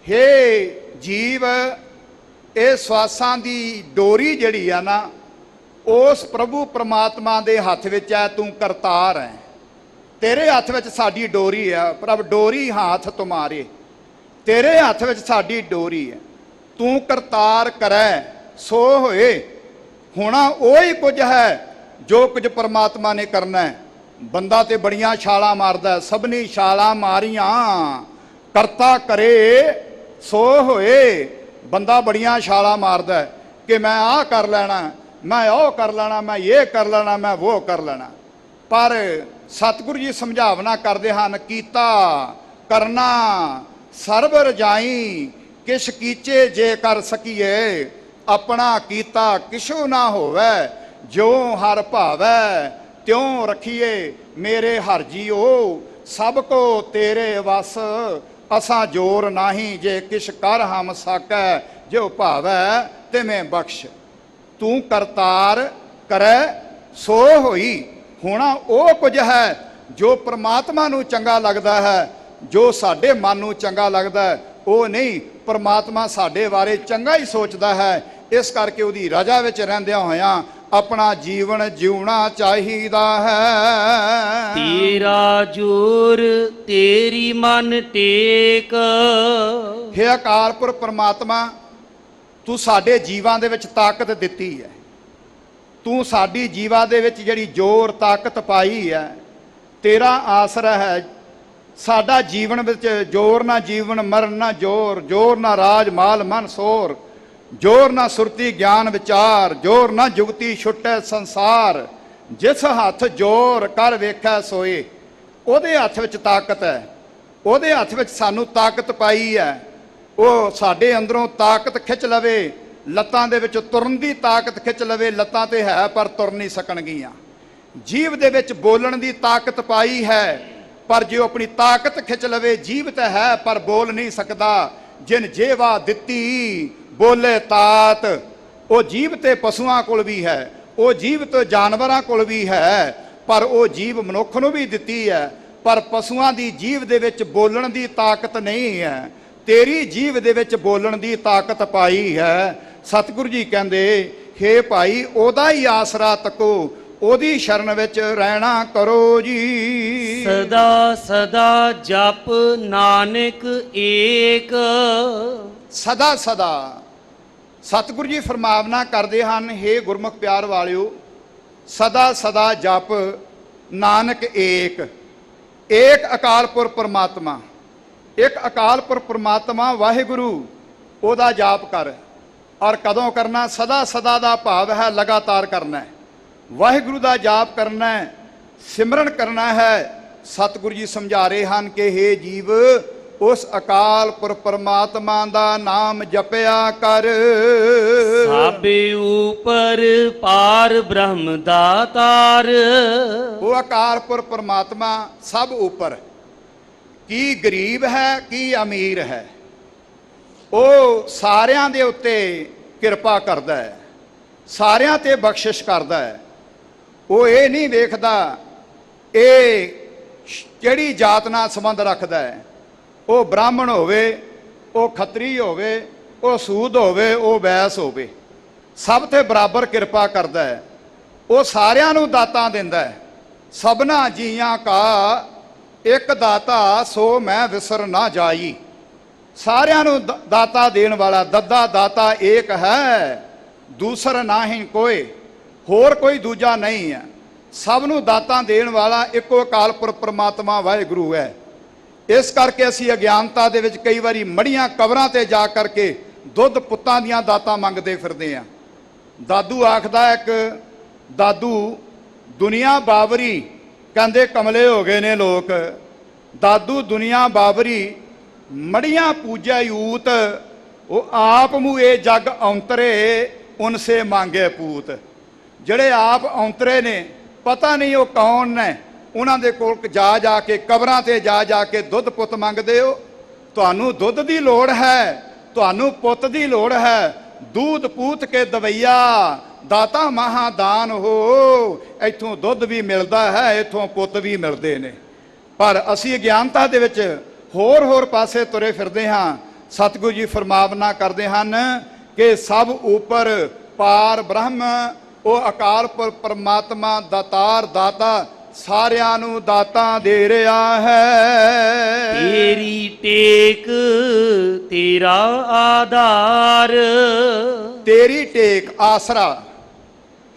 ਹੇ ਜੀਵ, ਇਹ ਸਵਾਸਾਂ ਦੀ ਡੋਰੀ ਜਿਹੜੀ ਆ ਨਾ, ਉਸ ਪ੍ਰਭੂ ਪਰਮਾਤਮਾ ਦੇ ਹੱਥ ਵਿੱਚ ਹੈ। ਤੂੰ ਕਰਤਾਰ ਹੈ, ਤੇਰੇ ਹੱਥ ਵਿੱਚ ਸਾਡੀ ਡੋਰੀ ਹੈ। ਪ੍ਰਭ ਡੋਰੀ ਹੱਥ ਤੁਮਾਰੇ, ਤੇਰੇ ਹੱਥ ਵਿੱਚ ਸਾਡੀ ਡੋਰੀ ਹੈ। ਤੂੰ ਕਰਤਾਰ ਕਰੈ ਸੋ ਹੋਏ। ਹੋਣਾ ਉਹੀ ਕੁਝ ਹੈ ਜੋ ਕੁਝ ਪਰਮਾਤਮਾ ਨੇ ਕਰਨਾ ਹੈ। ਬੰਦਾ ਤੇ ਬੜੀਆਂ ਛਾਲਾਂ ਮਾਰਦਾ, ਸਭਨੀ ਛਾਲਾਂ ਮਾਰੀਆਂ ਕਰਤਾ ਕਰੇ ਸੋ ਹੋਏ। ਬੰਦਾ ਬੜੀਆਂ ਛਾਲਾਂ ਮਾਰਦਾ ਕਿ ਮੈਂ ਆਹ ਕਰ ਲੈਣਾ, ਮੈਂ ਉਹ ਕਰ ਲੈਣਾ, ਮੈਂ ਇਹ ਕਰ ਲੈਣਾ, ਮੈਂ ਉਹ ਕਰ ਲੈਣਾ। ਪਰ ਸਤਿਗੁਰੂ ਜੀ ਸਮਝਾਵਨਾ ਕਰਦੇ ਹਨ, ਕੀਤਾ ਕਰਨਾ ਸਰਬ ਰਜਾਈ, ਕਿਛ ਕੀਚੇ ਜੇ ਕਰ ਸਕੀਏ। ਆਪਣਾ ਕੀਤਾ ਕਿਛੂ ਨਾ ਹੋਵੇ, ਜਿਉ ਹਰ ਭਾਵੈ ਤਿਉ ਰਖੀਏ। ਮੇਰੇ ਹਰ ਜੀਓ ਸਭ ਕੋ ਤੇਰੇ ਵਸ, ਅਸਾਂ ਜੋਰ ਨਾਹੀਂ ਜੇ ਕਿਛ ਕਰ ਹਮ ਸਕੈ। ਜੋ ਭਾਵੈ ਤਿਵੇਂ ਬਖਸ਼। ਤੂੰ ਕਰਤਾਰ ਕਰੈ ਸੋ ਹੋਈ। ਹੋਣਾ ਉਹ ਕੁਝ ਹੈ ਜੋ ਪ੍ਰਮਾਤਮਾ ਨੂੰ ਚੰਗਾ ਲੱਗਦਾ ਹੈ, ਜੋ ਸਾਡੇ ਮਨ ਨੂੰ ਚੰਗਾ ਲੱਗਦਾ ਹੈ। ਉਹ ਨਹੀਂ, ਪ੍ਰਮਾਤਮਾ ਸਾਡੇ ਬਾਰੇ ਚੰਗਾ ਹੀ ਸੋਚਦਾ ਹੈ। ਇਸ ਕਰਕੇ ਉਹਦੀ ਰਜ਼ਾ ਵਿੱਚ ਰਹਿੰਦਿਆਂ ਹੋਇਆਂ ਆਪਣਾ ਜੀਵਨ ਜਿਉਣਾ ਚਾਹੀਦਾ ਹੈ। ਤੇਰਾ ਜੋਰ ਤੇਰੀ ਮਨ ਟੇਕ। ਹੇ ਅਕਾਲ ਪੁਰਖ ਪਰਮਾਤਮਾ, ਤੂੰ ਸਾਡੇ ਜੀਵਾਂ ਦੇ ਵਿੱਚ ਤਾਕਤ ਦਿੱਤੀ ਹੈ। ਤੂੰ ਸਾਡੀ ਜੀਵਾਂ ਦੇ ਵਿੱਚ ਜਿਹੜੀ ਜ਼ੋਰ ਤਾਕਤ ਪਾਈ ਹੈ, ਤੇਰਾ ਆਸਰਾ ਹੈ। ਸਾਡਾ ਜੀਵਨ ਵਿੱਚ ਜ਼ੋਰ ਨਾ ਜੀਵਨ, ਮਰਨ ਨਾ ਜ਼ੋਰ, ਜ਼ੋਰ ਨਾ ਰਾਜ ਮਾਲ ਮਨ ਸੋਰ, ਜ਼ੋਰ ਨਾ ਸੁਰਤੀ ਗਿਆਨ ਵਿਚਾਰ, ਜ਼ੋਰ ਨਾ ਜੁਗਤੀ ਛੁੱਟੈ ਸੰਸਾਰ। ਜਿਸ ਹੱਥ ਜ਼ੋਰ ਕਰ ਵੇਖੈ ਸੋਏ। ਉਹਦੇ ਹੱਥ ਵਿੱਚ ਤਾਕਤ ਹੈ, ਉਹਦੇ ਹੱਥ ਵਿੱਚ ਸਾਨੂੰ ਤਾਕਤ ਪਾਈ ਹੈ। ਉਹ ਸਾਡੇ ਅੰਦਰੋਂ ਤਾਕਤ ਖਿੱਚ ਲਵੇ, ਲੱਤਾਂ ਦੇ ਵਿੱਚ ਤੁਰਨ ਦੀ ਤਾਕਤ ਖਿੱਚ ਲਵੇ। ਲੱਤਾਂ ਤੇ ਹੈ ਪਰ ਤੁਰ ਨਹੀਂ ਸਕਣਗੀਆਂ। ਜੀਭ ਦੇ ਵਿੱਚ ਬੋਲਣ ਦੀ ਤਾਕਤ ਪਾਈ ਹੈ, ਪਰ ਜੇ ਉਹ ਆਪਣੀ ਤਾਕਤ ਖਿੱਚ ਲਵੇ, ਜੀਭ ਤਾਂ ਹੈ ਪਰ ਬੋਲ ਨਹੀਂ ਸਕਦਾ। ਜਿਨ ਜੇਵਾ ਦਿੱਤੀ ਬੋਲੇ ਤਾਤ। ਉਹ ਜੀਭ ਤੇ ਪਸ਼ੂਆਂ ਕੋਲ ਵੀ ਹੈ, ਉਹ ਜੀਭ ਤੇ ਜਾਨਵਰਾਂ ਕੋਲ ਵੀ ਹੈ, ਪਰ ਉਹ ਜੀਭ ਮਨੁੱਖ ਨੂੰ ਵੀ ਦਿੱਤੀ ਹੈ। ਪਰ ਪਸ਼ੂਆਂ ਦੀ ਜੀਭ ਦੇ ਵਿੱਚ ਬੋਲਣ ਦੀ ਤਾਕਤ ਨਹੀਂ ਹੈ, ਤੇਰੀ ਜੀਭ ਦੇ ਵਿੱਚ ਬੋਲਣ ਦੀ ਤਾਕਤ ਪਾਈ ਹੈ। ਸਤਿਗੁਰੂ ਜੀ ਕਹਿੰਦੇ, ਹੇ ਭਾਈ, ਉਹਦਾ ਹੀ ਆਸਰਾ ਤੱਕੋ, ਉਹਦੀ ਸ਼ਰਨ ਵਿੱਚ ਰਹਿਣਾ ਕਰੋ ਜੀ। ਸਦਾ ਸਦਾ ਜਪ ਨਾਨਕ ਏਕ। ਸਦਾ ਸਦਾ ਸਤਿਗੁਰੂ ਜੀ ਫਰਮਾਵਨਾ ਕਰਦੇ ਹਨ, ਹੇ ਗੁਰਮੁਖ ਪਿਆਰ ਵਾਲਿਓ, ਸਦਾ ਸਦਾ ਜਪ ਨਾਨਕ ਏਕ। ਏਕ ਅਕਾਲ ਪੁਰਖ ਪਰਮਾਤਮਾ, ਇੱਕ ਅਕਾਲ ਪੁਰਖ ਪਰਮਾਤਮਾ ਵਾਹਿਗੁਰੂ, ਉਹਦਾ ਜਾਪ ਕਰ। ਔਰ ਕਦੋਂ ਕਰਨਾ? ਸਦਾ ਸਦਾ ਦਾ ਭਾਵ ਹੈ ਲਗਾਤਾਰ ਕਰਨਾ ਹੈ। ਵਾਹਿਗੁਰੂ ਦਾ ਜਾਪ ਕਰਨਾ ਹੈ, ਸਿਮਰਨ ਕਰਨਾ ਹੈ। ਸਤਿਗੁਰੂ ਜੀ ਸਮਝਾ ਰਹੇ ਹਨ ਕਿ ਹੇ ਜੀਵ, ਉਸ ਅਕਾਲ ਪੁਰਖ ਪਰਮਾਤਮਾ ਦਾ ਨਾਮ ਜਪਿਆ ਕਰ। ਸਾਬੇ ਉਪਰ ਪਾਰ ਬ੍ਰਹਮ ਦਾਤਾਰ। ਉਹ ਅਕਾਲ ਪੁਰਖ ਪਰਮਾਤਮਾ ਸਭ ਉੱਪਰ, ਕੀ ਗਰੀਬ ਹੈ ਕੀ ਅਮੀਰ ਹੈ, ਉਹ ਸਾਰਿਆਂ ਦੇ ਉੱਤੇ ਕਿਰਪਾ ਕਰਦਾ ਹੈ, ਸਾਰਿਆਂ ਤੇ ਬਖਸ਼ਿਸ਼ ਕਰਦਾ ਹੈ। ਉਹ ਇਹ ਨਹੀਂ ਵੇਖਦਾ ਇਹ ਕਿਹੜੀ ਜਾਤ ਨਾਲ ਸੰਬੰਧ ਰੱਖਦਾ ਹੈ। ਉਹ ਬ੍ਰਾਹਮਣ ਹੋਵੇ, ਉਹ ਖੱਤਰੀ ਹੋਵੇ, ਉਹ ਸੂਦ ਹੋਵੇ, ਉਹ ਵੈਸ ਹੋਵੇ, ਸਭ ਤੇ ਬਰਾਬਰ ਕਿਰਪਾ ਕਰਦਾ ਹੈ। ਉਹ ਸਾਰਿਆਂ ਨੂੰ ਦਾਤਾਂ ਦਿੰਦਾ ਹੈ। ਸਭਨਾ ਜੀਆਂ ਕਾ ਇੱਕ ਦਾਤਾ ਸੋ ਮੈਂ ਵਿਸਰ ਨਾ ਜਾਈ। ਸਾਰਿਆਂ ਨੂੰ ਦਾਤਾ ਦੇਣ ਵਾਲਾ ਦੱਦਾ ਦਾਤਾ ਏਕ ਹੈ, ਦੂਸਰ ਨਾਹੀਂ ਕੋਈ, ਹੋਰ ਕੋਈ ਦੂਜਾ ਨਹੀਂ ਹੈ। ਸਭ ਨੂੰ ਦਾਤਾਂ ਦੇਣ ਵਾਲਾ ਇੱਕੋ ਅਕਾਲ ਪੁਰਖ ਪਰਮਾਤਮਾ ਵਾਹਿਗੁਰੂ ਹੈ। ਇਸ ਕਰਕੇ ਅਸੀਂ ਅਗਿਆਨਤਾ ਦੇ ਵਿੱਚ ਕਈ ਵਾਰੀ ਮੜੀਆਂ ਕਬਰਾਂ ਤੇ ਜਾ ਕਰਕੇ ਦੁੱਧ ਪੁੱਤਾਂ ਦੀਆਂ ਦਾਤਾਂ ਮੰਗਦੇ ਫਿਰਦੇ ਆ। ਦਾਦੂ ਆਖਦਾ, ਇੱਕ ਦਾਦੂ ਦੁਨੀਆ ਬਾਬਰੀ, ਕਹਿੰਦੇ ਕਮਲੇ ਹੋ ਗਏ ਨੇ ਲੋਕ। ਦਾਦੂ ਦੁਨੀਆ ਬਾਬਰੀ ਮੜੀਆਂ ਪੂਜੈ ਯੂਤ, ਉਹ ਆਪ ਮੂੰ ਇਹ ਜੱਗ ਔਂਤਰੇ ਉਨਸੇ ਮੰਗੇ ਪੂਤ। ਜਿਹੜੇ ਆਪ ਔਂਤਰੇ ਨੇ, ਪਤਾ ਨਹੀਂ ਉਹ ਕੌਣ ਨੇ, ਉਹਨਾਂ ਦੇ ਕੋਲ ਜਾ ਜਾ ਕੇ ਕਬਰਾਂ ਤੇ ਜਾ ਜਾ ਕੇ ਦੁੱਧ ਪੁੱਤ ਮੰਗਦੇ ਹੋ। ਤੁਹਾਨੂੰ ਦੁੱਧ ਦੀ ਲੋੜ ਹੈ, ਤੁਹਾਨੂੰ ਪੁੱਤ ਦੀ ਲੋੜ ਹੈ। ਦੂਧ ਪੂਤ ਕੇ ਦਵਈਆ ਦਾਤਾ ਮਹਾਦਾਨ ਹੋ। ਇੱਥੋਂ ਦੁੱਧ ਵੀ ਮਿਲਦਾ ਹੈ, ਇੱਥੋਂ ਪੁੱਤ ਵੀ ਮਿਲਦੇ ਨੇ। ਪਰ ਅਸੀਂ ਅਗਿਆਨਤਾ ਦੇ ਵਿੱਚ ਹੋਰ ਪਾਸੇ ਤੁਰੇ ਫਿਰਦੇ ਹਾਂ। ਸਤਿਗੁਰੂ ਜੀ ਫਰਮਾਵਨਾ ਕਰਦੇ ਹਨ ਕਿ ਸਭ ਉੱਪਰ ਪਾਰ ਬ੍ਰਹਮ, ਉਹ ਅਕਾਲ ਪੁਰਖ ਪਰਮਾਤਮਾ ਦਾਤਾਰ ਦਾਤਾ ਸਾਰਿਆਂ ਨੂੰ ਦਾਤਾਂ ਦੇ ਰਿਹਾ ਹੈ। ਤੇਰੀ ਟੇਕ ਤੇਰਾ ਆਧਾਰ, ਤੇਰੀ ਟੇਕ ਆਸਰਾ,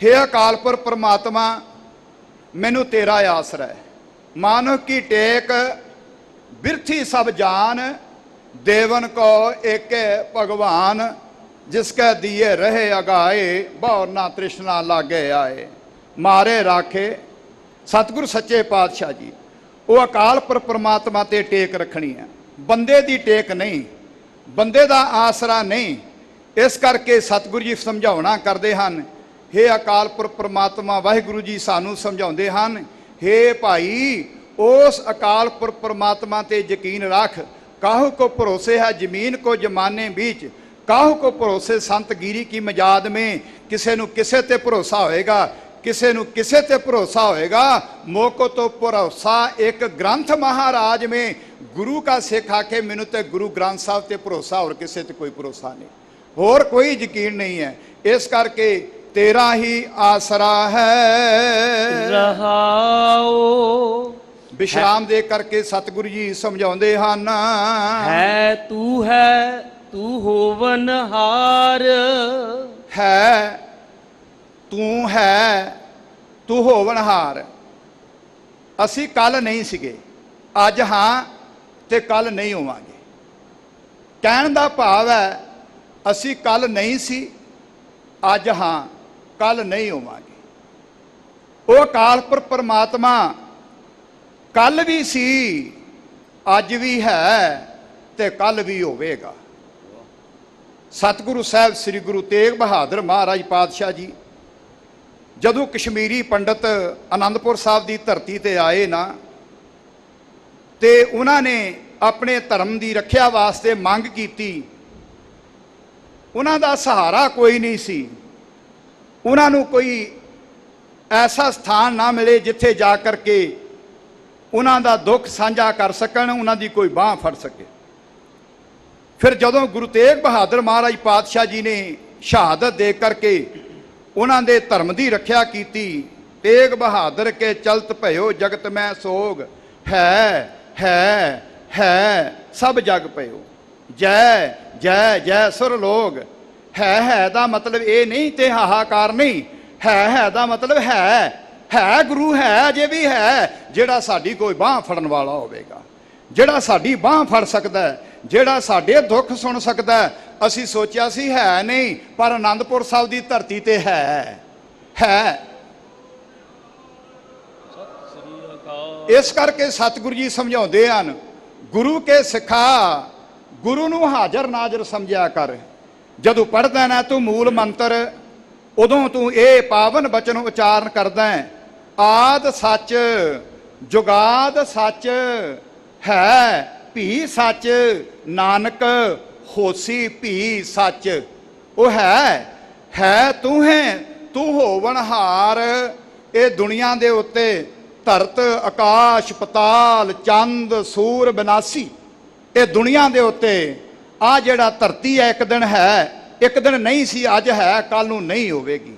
ਹੈ ਅਕਾਲ ਪੁਰਖ ਪਰਮਾਤਮਾ ਮੈਨੂੰ ਤੇਰਾ ਆਸਰਾ ਹੈ। ਮਾਨਵ ਕੀ ਟੇਕ ਬਿਰਥੀ ਸਭ ਜਾਨ, ਦੇਵਨ ਕੋ ਏਕੇ ਭਗਵਾਨ। ਜਿਸਕੇ ਦੀਏ ਰਹੇ ਅਗਾਏ, ਬਹੁਰ ਨਾ ਤ੍ਰਿਸ਼ਨਾ ਲਾਗੇ ਆਏ। ਮਾਰੇ ਰਾਖੇ ਸਤਿਗੁਰ ਸੱਚੇ ਪਾਤਸ਼ਾਹ ਜੀ, ਉਹ ਅਕਾਲ ਪੁਰਖ ਪਰਮਾਤਮਾ ਤੇ ਟੇਕ ਰੱਖਣੀ ਹੈ, ਬੰਦੇ ਦੀ ਟੇਕ ਨਹੀਂ, ਬੰਦੇ ਦਾ ਆਸਰਾ ਨਹੀਂ। ਇਸ ਕਰਕੇ ਸਤਿਗੁਰੂ ਜੀ ਸਮਝਾਉਣਾ ਕਰਦੇ ਹਨ। ਹੇ ਅਕਾਲ ਪੁਰਖ ਪਰਮਾਤਮਾ ਵਾਹਿਗੁਰੂ ਜੀ ਸਾਨੂੰ ਸਮਝਾਉਂਦੇ ਹਨ, ਹੇ ਭਾਈ ਉਸ ਅਕਾਲ ਪੁਰਖ ਪਰਮਾਤਮਾ ਤੇ ਯਕੀਨ ਰੱਖ। ਕਾਹੂ ਕੋ ਭਰੋਸੇ ਹੈ ਜ਼ਮੀਨ ਕੋ ਜਮਾਨੇ ਵਿੱਚ, ਕਾਹੂ ਕੋ ਭਰੋਸੇ ਸੰਤ ਗਿਰੀ ਕੀ ਮਜਾਦ में। ਕਿਸੇ ਨੂੰ ਕਿਸੇ ਤੇ ਭਰੋਸਾ ਹੋਏਗਾ, ਕਿਸੇ ਨੂੰ ਕਿਸੇ ਤੇ ਭਰੋਸਾ ਹੋਏਗਾ। ਮੋਕੋ ਤੋਂ ਭਰੋਸਾ ਇੱਕ ਗ੍ਰੰਥ ਮਹਾਰਾਜ में, ਗੁਰੂ का ਸਿੱਖ ਆਖੇ ਮੈਨੂੰ ਤੇ ਗੁਰੂ ਗ੍ਰੰਥ ਸਾਹਿਬ ਤੇ ਭਰੋਸਾ, ਹੋਰ ਕਿਸੇ ਤੇ ਕੋਈ ਭਰੋਸਾ ਨਹੀਂ, ਹੋਰ ਕੋਈ ਯਕੀਨ ਨਹੀਂ ਹੈ। ਇਸ ਕਰਕੇ ਤੇਰਾ ਹੀ ਆਸਰਾ ਹੈ ਰਹਾਓ। ਵਿਸ਼ਰਾਮ ਦੇ ਕਰਕੇ ਸਤਿਗੁਰੂ ਜੀ ਸਮਝਾਉਂਦੇ ਹਨ, ਹੈ ਤੂੰ ਹੋਵਨਹਾਰ। ਹੈ ਤੂੰ ਹੋਵਨਹਾਰ। ਅਸੀਂ ਕੱਲ ਨਹੀਂ ਸੀਗੇ, ਅੱਜ ਹਾਂ ਤੇ ਕੱਲ ਨਹੀਂ ਹੋਵਾਂਗੇ। ਕਹਿਣ ਦਾ ਭਾਵ ਹੈ ਅਸੀਂ ਕੱਲ ਨਹੀਂ ਸੀ, ਅੱਜ ਹਾਂ, ਕੱਲ ਨਹੀਂ ਹੋਵਾਂਗੇ। ਉਹ ਅਕਾਲ ਪੁਰਖ ਪਰਮਾਤਮਾ ਕੱਲ ਵੀ ਸੀ, ਅੱਜ ਵੀ ਹੈ ਤੇ ਕੱਲ ਵੀ ਹੋਵੇਗਾ। ਸਤਿਗੁਰੂ ਸਾਹਿਬ ਸ੍ਰੀ ਗੁਰੂ ਤੇਗ ਬਹਾਦਰ ਮਹਾਰਾਜ ਪਾਤਸ਼ਾਹ ਜੀ ਜਦੋਂ ਕਸ਼ਮੀਰੀ ਪੰਡਤ ਆਨੰਦਪੁਰ ਸਾਹਿਬ ਦੀ ਧਰਤੀ ਤੇ ਆਏ ਨਾ, ਤੇ ਉਹਨਾਂ ਨੇ ਆਪਣੇ ਧਰਮ ਦੀ ਰੱਖਿਆ ਵਾਸਤੇ ਮੰਗ ਕੀਤੀ। ਉਹਨਾਂ ਦਾ ਸਹਾਰਾ ਕੋਈ ਨਹੀਂ ਸੀ, ਉਹਨਾਂ ਨੂੰ ਕੋਈ ਐਸਾ ਸਥਾਨ ਨਾ ਮਿਲੇ ਜਿੱਥੇ ਜਾ ਕਰਕੇ ਉਹਨਾਂ ਦਾ ਦੁੱਖ ਸਾਂਝਾ ਕਰ ਸਕਣ, ਉਹਨਾਂ ਦੀ ਕੋਈ ਬਾਹ ਫੜ ਸਕੇ। ਫਿਰ ਜਦੋਂ ਗੁਰੂ ਤੇਗ ਬਹਾਦਰ ਮਹਾਰਾਜ ਪਾਤਸ਼ਾਹ ਜੀ ਨੇ ਸ਼ਹਾਦਤ ਦੇ ਕਰਕੇ ਉਹਨਾਂ ਦੇ ਧਰਮ ਦੀ ਰੱਖਿਆ ਕੀਤੀ। ਤੇਗ ਬਹਾਦਰ ਕੇ ਚਲਤ ਭਇਓ ਜਗਤ ਮੈਂ ਸੋਗ, ਹੈ ਸਭ ਜਗ ਭਇਓ। ਜੈ ਜੈ ਜੈ ਸੁਰ ਲੋਗ। ਹੈ ਦਾ ਮਤਲਬ ਇਹ ਨਹੀਂ ਤੇ ਹਾਹਾਕਾਰ ਨਹੀਂ, ਹੈ ਦਾ ਮਤਲਬ ਹੈ ਗੁਰੂ ਹੈ, ਅਜੇ ਵੀ ਹੈ, ਜਿਹੜਾ ਸਾਡੀ ਕੋਈ ਬਾਹ ਫੜਨ ਵਾਲਾ ਹੋਵੇਗਾ, ਜਿਹੜਾ ਸਾਡੀ ਬਾਹ ਫੜ ਸਕਦਾ, ਜਿਹੜਾ ਸਾਡੇ ਦੁੱਖ ਸੁਣ ਸਕਦਾ। ਅਸੀਂ ਸੋਚਿਆ ਸੀ ਹੈ ਨਹੀਂ, ਪਰ ਆਨੰਦਪੁਰ ਸਾਹਿਬ ਦੀ ਧਰਤੀ ਤੇ ਹੈ। ਇਸ ਕਰਕੇ ਸਤਿਗੁਰੂ ਜੀ ਸਮਝਾਉਂਦੇ ਹਨ, ਗੁਰੂ ਕੇ ਸਿੱਖਾ, ਗੁਰੂ ਨੂੰ ਹਾਜ਼ਰ ਨਾਜ਼ਰ ਸਮਝਿਆ ਕਰ। ਜਦੋਂ ਪੜ੍ਹਦਾ ਨਾ ਤੂੰ ਮੂਲ ਮੰਤਰ, ਉਦੋਂ ਤੂੰ ਇਹ ਪਾਵਨ ਬਚਨ ਉਚਾਰਨ ਕਰਦਾ, ਆਦ ਸੱਚ ਜੁਗਾਦ ਸੱਚ, ਹੈ ਭੀ ਸੱਚ, ਨਾਨਕ ਹੋਸੀ ਭੀ ਸੱਚ। ਉਹ ਹੈ ਤੂੰ ਹੋਵਨਹਾਰ। ਇਹ ਦੁਨੀਆ ਦੇ ਉੱਤੇ ਧਰਤ ਆਕਾਸ਼ ਪਤਾਲ ਚੰਦ ਸੂਰ ਬਿਨਾਸੀ, ਇਹ ਦੁਨੀਆ ਦੇ ਉੱਤੇ ਆ ਜਿਹੜਾ ਧਰਤੀ ਹੈ, ਇੱਕ ਦਿਨ ਹੈ, ਇੱਕ ਦਿਨ ਨਹੀਂ ਸੀ, ਅੱਜ ਹੈ, ਕੱਲ ਨੂੰ ਨਹੀਂ ਹੋਵੇਗੀ।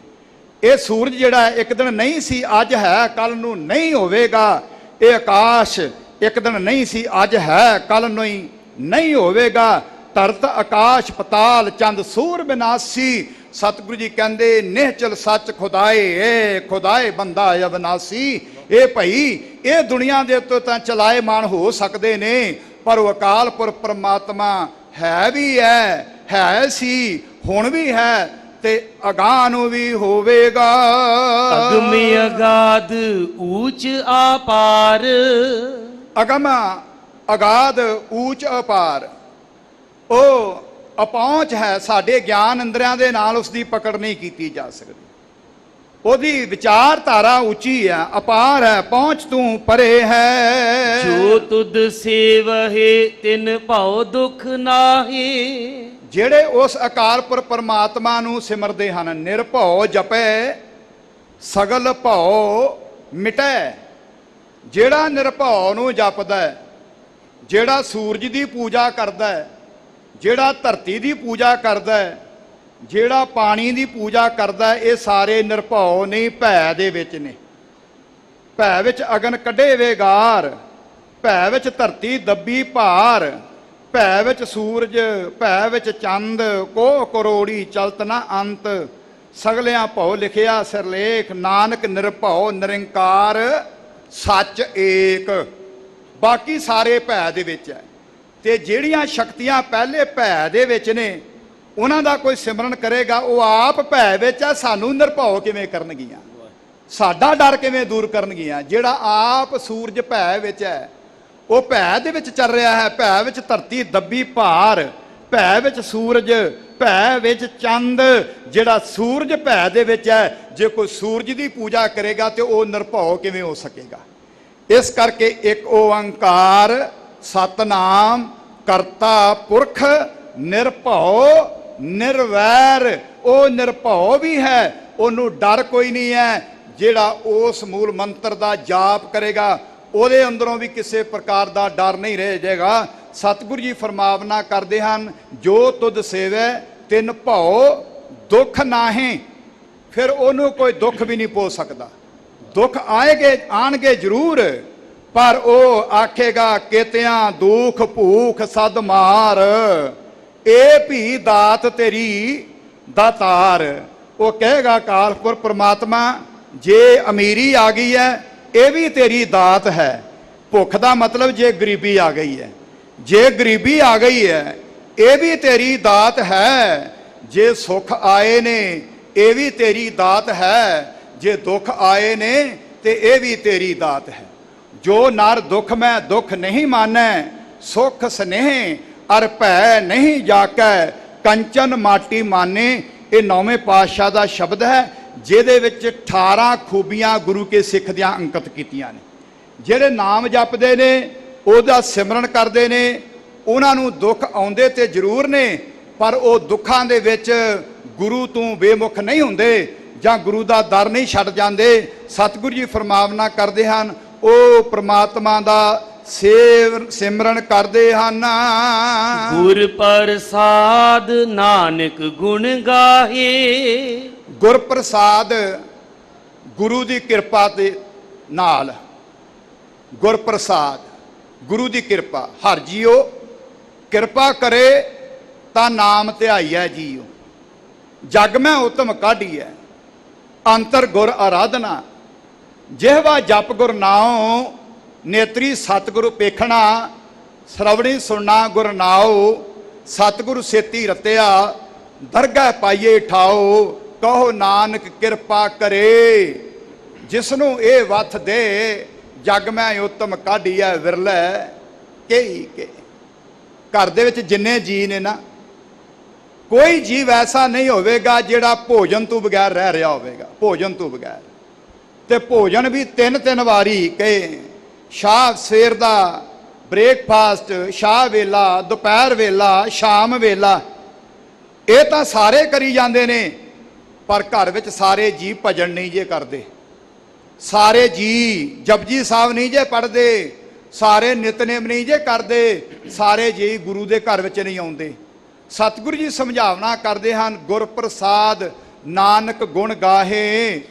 ਇਹ ਸੂਰਜ ਜਿਹੜਾ ਇੱਕ ਦਿਨ ਨਹੀਂ ਸੀ, ਅੱਜ ਹੈ, ਕੱਲ ਨੂੰ ਨਹੀਂ ਹੋਵੇਗਾ। ਇਹ ਆਕਾਸ਼ ਇੱਕ ਦਿਨ ਨਹੀਂ ਸੀ, ਅੱਜ ਹੈ, ਕੱਲ ਨੂੰ ਹੀ ਨਹੀਂ ਹੋਵੇਗਾ। ਧਰਤ ਆਕਾਸ਼ ਪਤਾਲ ਚੰਦ ਸੂਰ ਬਿਨਾਸੀ। ਸਤਿਗੁਰੂ ਜੀ ਕਹਿੰਦੇ ਨਿਹਚਲ ਸੱਚ ਖੁਦਾਏ, ਏ ਖੁਦਾਏ ਬੰਦਾ ਅਬਨਾਸੀ। ਇਹ ਭਈ ਇਹ ਦੁਨੀਆ ਦੇ ਉੱਤੇ ਤਾਂ ਚਲਾਏਮਾਨ ਹੋ ਸਕਦੇ ਨੇ, ਪਰ ਉਹ ਅਕਾਲ ਪੁਰਖ ਪ੍ਰਮਾਤਮਾ ਹੈ ਵੀ ਹੈ ਸੀ, ਹੁਣ ਵੀ ਹੈ ਤੇ ਅਗਾਂਹ ਨੂੰ ਵੀ ਹੋਵੇਗਾ। ਅਗਮ ਅਗਾਧ ਊਚ ਆਪਾਰ, ਅਗਮ ਅਗਾਧ ਊਚ ਅਪਾਰ, ਉਹ ਅਪਹੁੰਚ ਹੈ, ਸਾਡੇ ਗਿਆਨ ਇੰਦਰੀਆਂ ਦੇ ਨਾਲ ਉਸ ਦੀ ਪਕੜ ਨਹੀਂ ਕੀਤੀ ਜਾ ਸਕਦੀ। ਉਹਦੀ ਵਿਚਾਰਧਾਰਾ ਉੱਚੀ ਹੈ, ਅਪਾਰ ਹੈ, ਪਹੁੰਚ ਤੂੰ ਪਰੇ ਹੈ। ਜੋ ਤੁਧ ਸੇਵਹਿ ਤਿਨ ਭਉ ਦੁਖ ਨਾਹੀ, ਜਿਹੜੇ ਉਸ ਅਕਾਲ ਪੁਰਖ ਪਰਮਾਤਮਾ ਨੂੰ ਸਿਮਰਦੇ ਹਨ, ਨਿਰਭਉ ਜਪੈ ਸਗਲ ਭਉ ਮਿਟੈ। ਜਿਹੜਾ ਨਿਰਭਉ ਨੂੰ ਜਪਦਾ ਹੈ, ਜਿਹੜਾ ਸੂਰਜ ਦੀ ਪੂਜਾ ਕਰਦਾ ਹੈ, ਜਿਹੜਾ ਧਰਤੀ ਦੀ ਪੂਜਾ ਕਰਦਾ ਹੈ, ਜਿਹੜਾ ਪਾਣੀ ਦੀ ਪੂਜਾ ਕਰਦਾ, ਇਹ ਸਾਰੇ ਨਿਰਭਉ ਨਹੀਂ, ਭੈ ਦੇ ਵਿੱਚ ਨੇ। ਭੈ ਵਿੱਚ ਅਗਨ ਕੱਢੇ ਵੇਗਾਰ, ਭੈ ਵਿੱਚ ਧਰਤੀ ਦੱਬੀ ਭਾਰ, ਭੈ ਵਿੱਚ ਸੂਰਜ, ਭੈ ਵਿੱਚ ਚੰਦ, ਕੋ ਕਰੋੜੀ ਚਲਤ ਨਾ ਅੰਤ। ਸਗਲਿਆਂ ਭਉ ਲਿਖਿਆ ਸਿਰਲੇਖ, ਨਾਨਕ ਨਿਰਭਉ ਨਿਰੰਕਾਰ ਸੱਚ ਏਕ। ਬਾਕੀ ਸਾਰੇ ਭੈ ਦੇ ਵਿੱਚ ਹੈ, ਤੇ ਜਿਹੜੀਆਂ ਸ਼ਕਤੀਆਂ ਪਹਿਲੇ ਭੈ ਦੇ ਵਿੱਚ ਨੇ, ਉਹਨਾਂ ਦਾ ਕੋਈ ਸਿਮਰਨ ਕਰੇਗਾ, ਉਹ ਆਪ ਭੈ ਵਿੱਚ ਹੈ, ਸਾਨੂੰ ਨਿਰਭਉ ਕਿਵੇਂ ਕਰਨਗੀਆਂ, ਸਾਡਾ ਡਰ ਕਿਵੇਂ ਦੂਰ ਕਰਨਗੀਆਂ। ਜਿਹੜਾ ਆਪ ਸੂਰਜ ਭੈ ਵਿੱਚ ਹੈ, ਉਹ ਭੈ ਦੇ ਵਿੱਚ ਚੱਲ ਰਿਹਾ ਹੈ, ਭੈ ਵਿੱਚ ਧਰਤੀ ਦੱਬੀ ਭਾਰ, ਭੈ ਵਿੱਚ ਸੂਰਜ, ਭੈ ਵਿੱਚ ਚੰਦ। ਜਿਹੜਾ ਸੂਰਜ ਭੈ ਦੇ ਵਿੱਚ ਹੈ, ਜੇ ਕੋਈ ਸੂਰਜ ਦੀ ਪੂਜਾ ਕਰੇਗਾ ਤੇ ਉਹ ਨਿਰਭਉ ਕਿਵੇਂ ਹੋ ਸਕੇਗਾ। ਇਸ ਕਰਕੇ ਇੱਕ ਓੰਕਾਰ ਸਤਨਾਮ ਕਰਤਾ ਪੁਰਖ ਨਿਰਭਉ ਨਿਰਵੈਰ। ਉਹ ਨਿਰਭਉ ਵੀ ਹੈ, ਉਹਨੂੰ ਡਰ ਕੋਈ ਨਹੀਂ ਹੈ। ਜਿਹੜਾ ਉਸ ਮੂਲ ਮੰਤਰ ਦਾ ਜਾਪ ਕਰੇਗਾ, ਉਹਦੇ ਅੰਦਰੋਂ ਵੀ ਕਿਸੇ ਪ੍ਰਕਾਰ ਦਾ ਡਰ ਨਹੀਂ ਰਹਿ ਜਾਏਗਾ। ਸਤਿਗੁਰੂ ਜੀ ਫਰਮਾਵਨਾ ਕਰਦੇ ਹਨ, ਜੋ ਤੁਧ ਸੇਵੈ ਤਿਨ ਭਉ ਦੁੱਖ ਨਾਹੀਂ। ਫਿਰ ਉਹਨੂੰ ਕੋਈ ਦੁੱਖ ਵੀ ਨਹੀਂ ਪਹੁੰਚ ਸਕਦਾ। ਦੁੱਖ ਆਣਗੇ ਜ਼ਰੂਰ, ਪਰ ਉਹ ਆਖੇਗਾ ਕੇਤਿਆਂ ਦੁੱਖ ਭੂਖ ਸਦ ਮਾਰ, ਇਹ ਭੀ ਦਾਤ ਤੇਰੀ ਦਾਤਾਰ। ਉਹ ਕਹੇਗਾ ਅਕਾਲ ਪੁਰਖ ਪ੍ਰਮਾਤਮਾ, ਜੇ ਅਮੀਰੀ ਆ ਗਈ ਹੈ, ਇਹ ਵੀ ਤੇਰੀ ਦਾਤ ਹੈ। ਭੁੱਖ ਦਾ ਮਤਲਬ ਜੇ ਗਰੀਬੀ ਆ ਗਈ ਹੈ, ਜੇ ਗਰੀਬੀ ਆ ਗਈ ਹੈ, ਇਹ ਵੀ ਤੇਰੀ ਦਾਤ ਹੈ। ਜੇ ਸੁੱਖ ਆਏ ਨੇ, ਇਹ ਵੀ ਤੇਰੀ ਦਾਤ ਹੈ। ਜੇ ਦੁੱਖ ਆਏ ਨੇ ਤੇ ਇਹ ਵੀ ਤੇਰੀ ਦਾਤ ਹੈ। ਜੋ ਨਰ ਦੁੱਖ ਮੈਂ ਦੁੱਖ ਨਹੀਂ ਮਾਨੈ, ਸੁਖ ਸਨੇਹ ਅਰ ਭੈ ਨਹੀਂ ਜਾਕੈ, ਕੰਚਨ ਮਾਟੀ ਮਾਨੇ। ਇਹ 9ਵੇਂ ਪਾਤਸ਼ਾਹ ਦਾ ਸ਼ਬਦ ਹੈ, ਜਿਹਦੇ ਵਿੱਚ 18 ਖੂਬੀਆਂ ਗੁਰੂ ਕੇ ਸਿੱਖ ਦੀਆਂ ਅੰਕਿਤ ਕੀਤੀਆਂ ਨੇ। ਜਿਹੜੇ ਨਾਮ ਜਪਦੇ ਨੇ, ਉਹਦਾ ਸਿਮਰਨ ਕਰਦੇ ਨੇ, ਉਹਨਾਂ ਨੂੰ ਦੁੱਖ ਆਉਂਦੇ ਤੇ ਜ਼ਰੂਰ ਨੇ, ਪਰ ਉਹ ਦੁੱਖਾਂ ਦੇ ਵਿੱਚ ਗੁਰੂ ਤੋਂ ਬੇਮੁਖ ਨਹੀਂ ਹੁੰਦੇ, ਜਾਂ ਗੁਰੂ ਦਾ ਦਰ ਨਹੀਂ ਛੱਡ ਜਾਂਦੇ। ਸਤਿਗੁਰੂ ਜੀ ਫਰਮਾਵਨਾ ਕਰਦੇ ਹਨ, ਉਹ ਪ੍ਰਮਾਤਮਾ ਦਾ ਸਿਮਰਨ ਕਰਦੇ ਹਨ। ਗੁਰ ਪ੍ਰਸਾਦ ਨਾਨਕ ਗੁਣ ਗਾਹੇ। ਗੁਰ ਪ੍ਰਸਾਦ ਗੁਰੂ ਦੀ ਕਿਰਪਾ ਦੇ ਨਾਲ, ਗੁਰ ਪ੍ਰਸਾਦ ਗੁਰੂ ਦੀ ਕਿਰਪਾ। ਹਰ ਜੀਓ ਕਿਰਪਾ ਕਰੇ ਤਾਂ ਨਾਮ ਧਿਆਈਐ ਜੀਓ, ਜਗ ਮੈਂ ਉਤਮ ਕਾਢੀਐ, ਅੰਤਰ ਗੁਰ ਆਰਾਧਨਾ। ਜਿਹਵਾ ਜਪ ਗੁਰ ਨਾਉ, ਨੇਤਰੀ ਸਤਿਗੁਰੂ ਪੇਖਣਾ, ਸਰਵਣੀ ਸੁਣਨਾ ਗੁਰ ਨਾਉ। ਸਤਿਗੁਰੂ ਸੇਤੀ ਰਤਿਆ, ਦਰਗਾਹ ਪਾਈਏ ਠਾਓ, ਕਹੋ ਨਾਨਕ ਕਿਰਪਾ ਕਰੇ। ਜਿਸਨੂੰ ਇਹ ਵੱਥ ਦੇ, ਜਗ ਮੈਂ ਉਤਮ ਕਾਢੀਐ ਵਿਰਲੇ ਕਈ ਕੇ। ਘਰ ਦੇ ਵਿੱਚ ਜਿੰਨੇ ਜੀ ਨੇ ਨਾ, ਕੋਈ ਜੀਵ ਐਸਾ ਨਹੀਂ ਹੋਵੇਗਾ ਜਿਹੜਾ ਭੋਜਨ ਤੋਂ ਬਗੈਰ ਰਹਿ ਰਿਹਾ ਹੋਵੇਗਾ। ਭੋਜਨ ਤੋਂ ਬਗੈਰ, ਤੇ ਭੋਜਨ ਵੀ 3-3 ਵਾਰੀ ਕਹੇ। ਸ਼ਾਹ ਸਵੇਰ ਦਾ ਬ੍ਰੇਕਫਾਸਟ, ਸ਼ਾਹ ਵੇਲਾ, ਦੁਪਹਿਰ ਵੇਲਾ, ਸ਼ਾਮ ਵੇਲਾ, ਇਹ ਤਾਂ ਸਾਰੇ ਕਰੀ ਜਾਂਦੇ ਨੇ, ਪਰ ਘਰ ਵਿੱਚ ਸਾਰੇ ਜੀ ਭਜਨ ਨਹੀਂ ਜੇ ਕਰਦੇ, ਸਾਰੇ ਜੀ ਜਪਜੀ ਸਾਹਿਬ ਨਹੀਂ ਜੇ ਪੜ੍ਹਦੇ, ਸਾਰੇ ਨਿਤਨੇਮ ਨਹੀਂ ਜੇ ਕਰਦੇ, ਸਾਰੇ ਜੀ ਗੁਰੂ ਦੇ ਘਰ ਵਿੱਚ ਨਹੀਂ ਆਉਂਦੇ। ਸਤਿਗੁਰੂ ਜੀ ਸਮਝਾਵਨਾ ਕਰਦੇ ਹਨ, ਗੁਰ ਪ੍ਰਸਾਦ ਨਾਨਕ ਗੁਣ ਗਾਹੇ।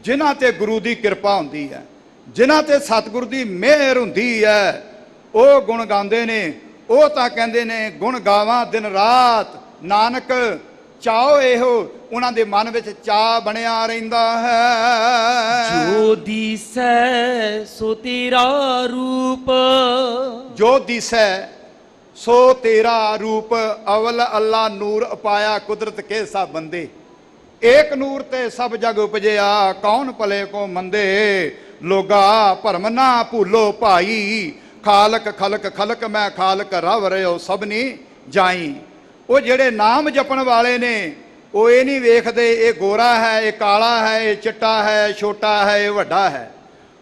ਜਿਨ੍ਹਾਂ ਤੇ ਗੁਰੂ ਦੀ ਕਿਰਪਾ ਹੁੰਦੀ ਹੈ, ਜਿਨ੍ਹਾਂ ਤੇ ਸਤਿਗੁਰੂ ਦੀ ਮਿਹਰ ਹੁੰਦੀ ਹੈ, ਉਹ ਗੁਣ ਗਾਉਂਦੇ ਨੇ। ਉਹ ਤਾਂ ਕਹਿੰਦੇ ਨੇ, ਗੁਣ ਗਾਵਾਂ ਦਿਨ ਰਾਤ ਨਾਨਕ ਚਾਓ ਇਹੋ ਉਹਨਾਂ ਦੇ ਮਨ ਵਿੱਚ ਚਾਅ ਬਣਿਆ ਰਹਿੰਦਾ ਹੈ। ਜੋ ਦੀਸੈ ਸੋ ਤੇਰਾ ਰੂਪ, ਜੋ ਦਿਸੈ ਸੋ ਤੇਰਾ ਰੂਪ, ਅਵਲ ਅੱਲਾ ਨੂਰ ਅਪਾਇਆ ਕੁਦਰਤ ਕੇ ਸਭ ਬੰਦੇ। ਏਕ ਨੂਰ ਤੇ ਸਭ ਜਗ ਉਪਜਿਆ, ਕੌਣ ਭਲੇ ਕੋ ਮੰਦੇ। ਲੋਗਾ ਭਰਮ ਨਾ ਭੂਲੋ ਭਾਈ, ਖਾਲਕ ਖਲਕ ਖਲਕ ਮੈਂ ਖਾਲਕ ਰਵ ਰਿਓ ਸਭਨੀ ਜਾਈ। ਉਹ ਜਿਹੜੇ ਨਾਮ ਜਪਣ ਵਾਲੇ ਨੇ ਉਹ ਇਹ ਨਹੀਂ ਵੇਖਦੇ ਇਹ ਗੋਰਾ ਹੈ, ਇਹ ਕਾਲਾ ਹੈ, ਇਹ ਚਿੱਟਾ ਹੈ, ਛੋਟਾ ਹੈ, ਇਹ ਵੱਡਾ ਹੈ।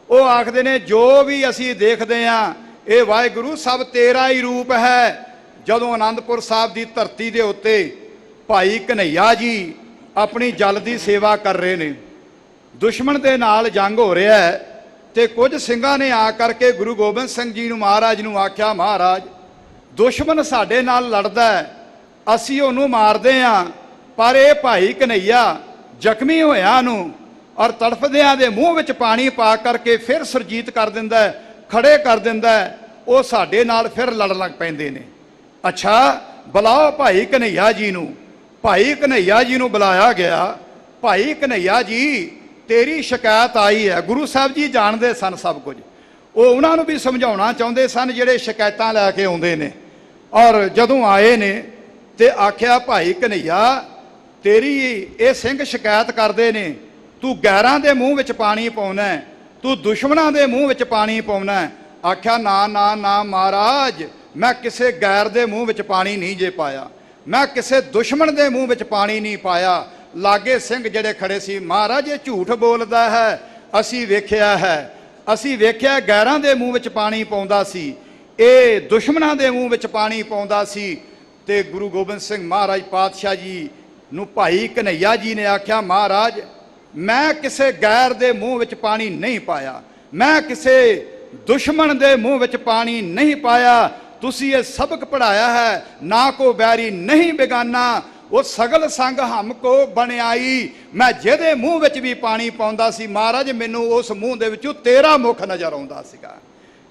ਉਹ ਆਖਦੇ ਨੇ ਜੋ ਵੀ ਅਸੀਂ ਦੇਖਦੇ ਹਾਂ ਇਹ ਵਾਹਿਗੁਰੂ ਸਭ ਤੇਰਾ ਹੀ ਰੂਪ ਹੈ। ਜਦੋਂ ਆਨੰਦਪੁਰ ਸਾਹਿਬ ਦੀ ਧਰਤੀ ਦੇ ਉੱਤੇ ਭਾਈ ਕਨ੍ਹਈਆ ਜੀ ਆਪਣੀ ਜਲ ਦੀ ਸੇਵਾ ਕਰ ਰਹੇ ਨੇ, ਦੁਸ਼ਮਣ ਦੇ ਨਾਲ ਜੰਗ ਹੋ ਰਿਹਾ ਹੈ, ਤੇ ਕੁਝ ਸਿੰਘਾਂ ਨੇ ਆ ਕਰਕੇ ਗੁਰੂ ਗੋਬਿੰਦ ਸਿੰਘ ਜੀ ਨੂੰ ਮਹਾਰਾਜ ਨੂੰ ਆਖਿਆ, ਮਹਾਰਾਜ ਦੁਸ਼ਮਣ ਸਾਡੇ ਨਾਲ ਲੜਦਾ ਹੈ, ਅਸੀਂ ਉਹਨੂੰ ਮਾਰਦੇ ਹਾਂ, ਪਰ ਇਹ ਭਾਈ ਕਨ੍ਹਈਆ ਜ਼ਖਮੀ ਹੋਇਆਂ ਨੂੰ ਔਰ ਤੜਫਦਿਆਂ ਦੇ ਮੂੰਹ ਵਿੱਚ ਪਾਣੀ ਪਾ ਕਰਕੇ ਫਿਰ ਸੁਰਜੀਤ ਕਰ ਦਿੰਦਾ ਹੈ, ਖੜੇ ਕਰ ਦਿੰਦਾ ਹੈ, ਉਹ ਸਾਡੇ ਨਾਲ ਫਿਰ ਲੜਨ ਲੱਗ ਪੈਂਦੇ ਨੇ। ਅੱਛਾ ਬੁਲਾਓ ਭਾਈ ਕਨ੍ਹਈਆ ਜੀ ਨੂੰ। ਭਾਈ ਕਨ੍ਹਈਆ ਜੀ ਨੂੰ ਬੁਲਾਇਆ ਗਿਆ। ਭਾਈ ਕਨ੍ਹਈਆ ਜੀ ਤੇਰੀ ਸ਼ਿਕਾਇਤ ਆਈ ਹੈ। ਗੁਰੂ ਸਾਹਿਬ ਜੀ ਜਾਣਦੇ ਸਨ ਸਭ ਕੁਝ। ਉਹ ਉਹਨਾਂ ਨੂੰ ਵੀ ਸਮਝਾਉਣਾ ਚਾਹੁੰਦੇ ਸਨ ਜਿਹੜੇ ਸ਼ਿਕਾਇਤਾਂ ਲੈ ਕੇ ਆਉਂਦੇ ਨੇ। ਔਰ ਜਦੋਂ ਆਏ ਨੇ ਤੇ ਆਖਿਆ, ਭਾਈ ਕਨ੍ਹਈਆ ਤੇਰੀ ਇਹ ਸਿੰਘ ਸ਼ਿਕਾਇਤ ਕਰਦੇ ਨੇ, ਤੂੰ ਗੈਰਾਂ ਦੇ ਮੂੰਹ ਵਿੱਚ ਪਾਣੀ ਪਾਉਣਾ, ਤੂੰ ਦੁਸ਼ਮਣਾਂ ਦੇ ਮੂੰਹ ਵਿੱਚ ਪਾਣੀ ਪਾਉਣਾ। ਆਖਿਆ ਨਾ ਨਾ ਨਾ ਮਹਾਰਾਜ, ਮੈਂ ਕਿਸੇ ਗੈਰ ਦੇ ਮੂੰਹ ਵਿੱਚ ਪਾਣੀ ਨਹੀਂ ਜੇ ਪਾਇਆ, ਮੈਂ ਕਿਸੇ ਦੁਸ਼ਮਣ ਦੇ ਮੂੰਹ ਵਿੱਚ ਪਾਣੀ ਨਹੀਂ ਪਾਇਆ। ਲਾਗੇ ਸਿੰਘ ਜਿਹੜੇ ਖੜੇ ਸੀ, ਮਹਾਰਾਜ ਇਹ ਝੂਠ ਬੋਲਦਾ ਹੈ, ਅਸੀਂ ਵੇਖਿਆ ਹੈ, ਅਸੀਂ ਵੇਖਿਆ ਗੈਰਾਂ ਦੇ ਮੂੰਹ ਵਿੱਚ ਪਾਣੀ ਪਾਉਂਦਾ ਸੀ, ਇਹ ਦੁਸ਼ਮਣਾਂ ਦੇ ਮੂੰਹ ਵਿੱਚ ਪਾਣੀ ਪਾਉਂਦਾ ਸੀ। ਤੇ ਗੁਰੂ ਗੋਬਿੰਦ ਸਿੰਘ ਮਹਾਰਾਜ ਪਾਤਸ਼ਾਹ ਜੀ ਨੂੰ ਭਾਈ ਕਨ੍ਹਈਆ ਜੀ ਨੇ ਆਖਿਆ, ਮਹਾਰਾਜ ਮੈਂ ਕਿਸੇ ਗੈਰ ਦੇ ਮੂੰਹ ਵਿੱਚ ਪਾਣੀ ਨਹੀਂ ਪਾਇਆ, ਮੈਂ ਕਿਸੇ ਦੁਸ਼ਮਣ ਦੇ ਮੂੰਹ ਵਿੱਚ ਪਾਣੀ ਨਹੀਂ ਪਾਇਆ। ਤੁਸੀਂ ਇਹ ਸਬਕ ਪੜਾਇਆ ਹੈ, ਨਾ ਕੋ ਬੈਰੀ ਨਹੀਂ ਬੇਗਾਨਾ, ਉਹ ਸਗਲ ਸੰਗ ਹਮ ਕੋ ਬਣਾਈ। ਮੈਂ ਜਿਹਦੇ ਮੂੰਹ ਵਿੱਚ ਵੀ ਪਾਣੀ ਪਾਉਂਦਾ ਸੀ, ਮਹਾਰਾਜ ਮੈਨੂੰ ਉਸ ਮੂੰਹ ਦੇ ਵਿੱਚੋਂ ਤੇਰਾ ਮੁਖ ਨਜ਼ਰ ਆਉਂਦਾ ਸੀਗਾ,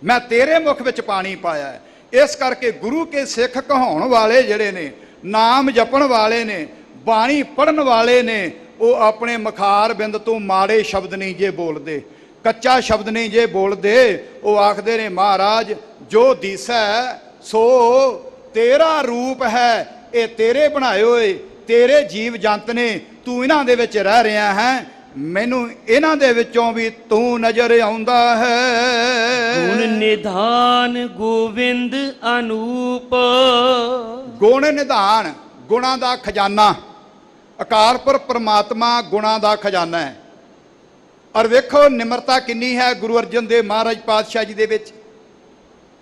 ਮੈਂ ਤੇਰੇ ਮੁਖ ਵਿੱਚ ਪਾਣੀ ਪਾਇਆ। ਇਸ ਕਰਕੇ ਗੁਰੂ ਕੇ ਸਿੱਖ ਕਹਾਉਣ ਵਾਲੇ ਜਿਹੜੇ ਨੇ, ਨਾਮ ਜਪਣ ਵਾਲੇ ਨੇ, ਬਾਣੀ ਪੜਨ ਵਾਲੇ ਨੇ, ਉਹ ਆਪਣੇ ਮਖਾਰ ਬਿੰਦ ਤੋਂ ਮਾੜੇ ਸ਼ਬਦ ਨਹੀਂ ਜੇ ਬੋਲਦੇ, ਕੱਚਾ ਸ਼ਬਦ ਨਹੀਂ ਜੇ ਬੋਲਦੇ। ਉਹ ਆਖਦੇ ਨੇ, ਮਹਾਰਾਜ ਜੋ ਦੀਸੈ ਸੋ ਤੇਰਾ ਰੂਪ ਹੈ, ਇਹ ਤੇਰੇ ਬਣਾਏ ਹੋਏ ਤੇਰੇ ਜੀਵ ਜੰਤ ਨੇ, ਤੂੰ ਇਹਨਾਂ ਦੇ ਵਿੱਚ ਰਹਿ ਰਿਹਾ ਹੈ, ਮੈਨੂੰ ਇਹਨਾਂ ਦੇ ਵਿੱਚੋਂ ਵੀ ਤੂੰ ਨਜ਼ਰ ਆਉਂਦਾ ਹੈ। ਗੁਣ ਨਿਧਾਨ ਗੋਵਿੰਦ ਅਨੂਪ, ਗੁਣ ਨਿਧਾਨ ਗੁਣਾਂ ਦਾ ਖਜ਼ਾਨਾ, ਅਕਾਲ ਪੁਰਖ ਪ੍ਰਮਾਤਮਾ ਗੁਣਾਂ ਦਾ ਖਜ਼ਾਨਾ ਹੈ। ਔਰ ਵੇਖੋ ਨਿਮਰਤਾ ਕਿੰਨੀ ਹੈ ਗੁਰੂ ਅਰਜਨ ਦੇਵ ਮਹਾਰਾਜ ਪਾਤਸ਼ਾਹ ਜੀ ਦੇ ਵਿੱਚ,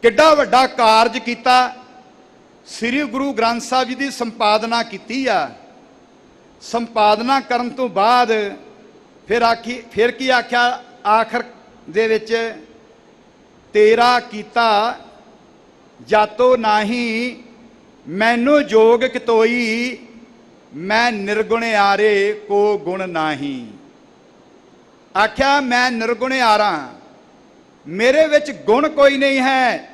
ਕਿੱਡਾ ਵੱਡਾ ਕਾਰਜ ਕੀਤਾ। ਸ੍ਰੀ ਗੁਰੂ ਗ੍ਰੰਥ ਸਾਹਿਬ ਜੀ ਦੀ ਸੰਪਾਦਨਾ ਕੀਤੀ ਆ। ਸੰਪਾਦਨਾ ਕਰਨ ਤੋਂ ਬਾਅਦ ਫਿਰ ਕੀ ਆਖਿਆ ਆਖਰ ਦੇ ਵਿੱਚ, ਤੇਰਾ ਕੀਤਾ ਜਾਤੋ ਨਾਹੀ, ਮੈਨੂੰ ਜੋਗ ਕਿਤੋਈ, ਮੈਂ ਨਿਰਗੁਣ ਆਰੇ ਕੋ ਗੁਣ ਨਾਹੀ। ਆਖਿਆ ਮੈਂ ਨਿਰਗੁਣ ਆਰਾ, ਮੇਰੇ ਵਿੱਚ ਗੁਣ ਕੋਈ ਨਹੀਂ ਹੈ।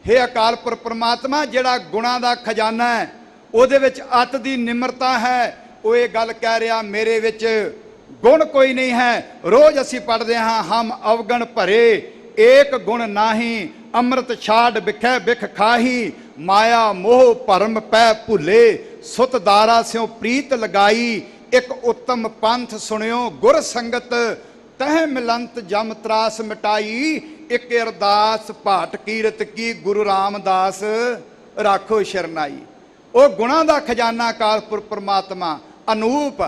ਹੇ ਅਕਾਲ ਪੁਰਖ ਪ੍ਰਮਾਤਮਾ, ਜਿਹੜਾ ਗੁਣਾਂ ਦਾ ਖਜ਼ਾਨਾ ਹੈ ਉਹਦੇ ਵਿੱਚ ਅਤ ਦੀ ਨਿਮਰਤਾ ਹੈ। ਉਹ ਇਹ ਗੱਲ ਕਹਿ ਰਿਹਾ, ਮੇਰੇ ਵਿੱਚ ਗੁਣ ਕੋਈ ਨਹੀਂ ਹੈ। ਰੋਜ਼ ਅਸੀਂ ਪੜ੍ਹਦੇ ਹਾਂ, ਹਮ ਅਵਗਣ ਭਰੇ ਏਕ ਗੁਣ ਨਾਹੀ, ਅੰਮ੍ਰਿਤ ਛਾੜ ਬਿਖੈ ਬਿਖ ਖਾਹੀ, ਮਾਇਆ ਮੋਹ ਭਰਮ ਪੈ ਭੁੱਲੇ, ਸੁਤ ਦਾਰਾ ਸਿਉ ਪ੍ਰੀਤ ਲਗਾਈ, ਇੱਕ ਉੱਤਮ ਪੰਥ ਸੁਣਿਓ ਗੁਰ ਸੰਗਤ, ਤਹ ਮਿਲੰਤ ਜਮ ਤਰਾਸ ਮਿਟਾਈ, ਇੱਕ ਅਰਦਾਸ ਭਾਟ ਕੀਰਤ ਕੀ, ਗੁਰੂ ਰਾਮਦਾਸ ਰਾਖੋ ਸ਼ਰਨਾਈ। ਉਹ ਗੁਣਾਂ ਦਾ ਖਜ਼ਾਨਾ ਅਕਾਲ ਪੁਰਖ ਪ੍ਰਮਾਤਮਾ ਅਨੂਪ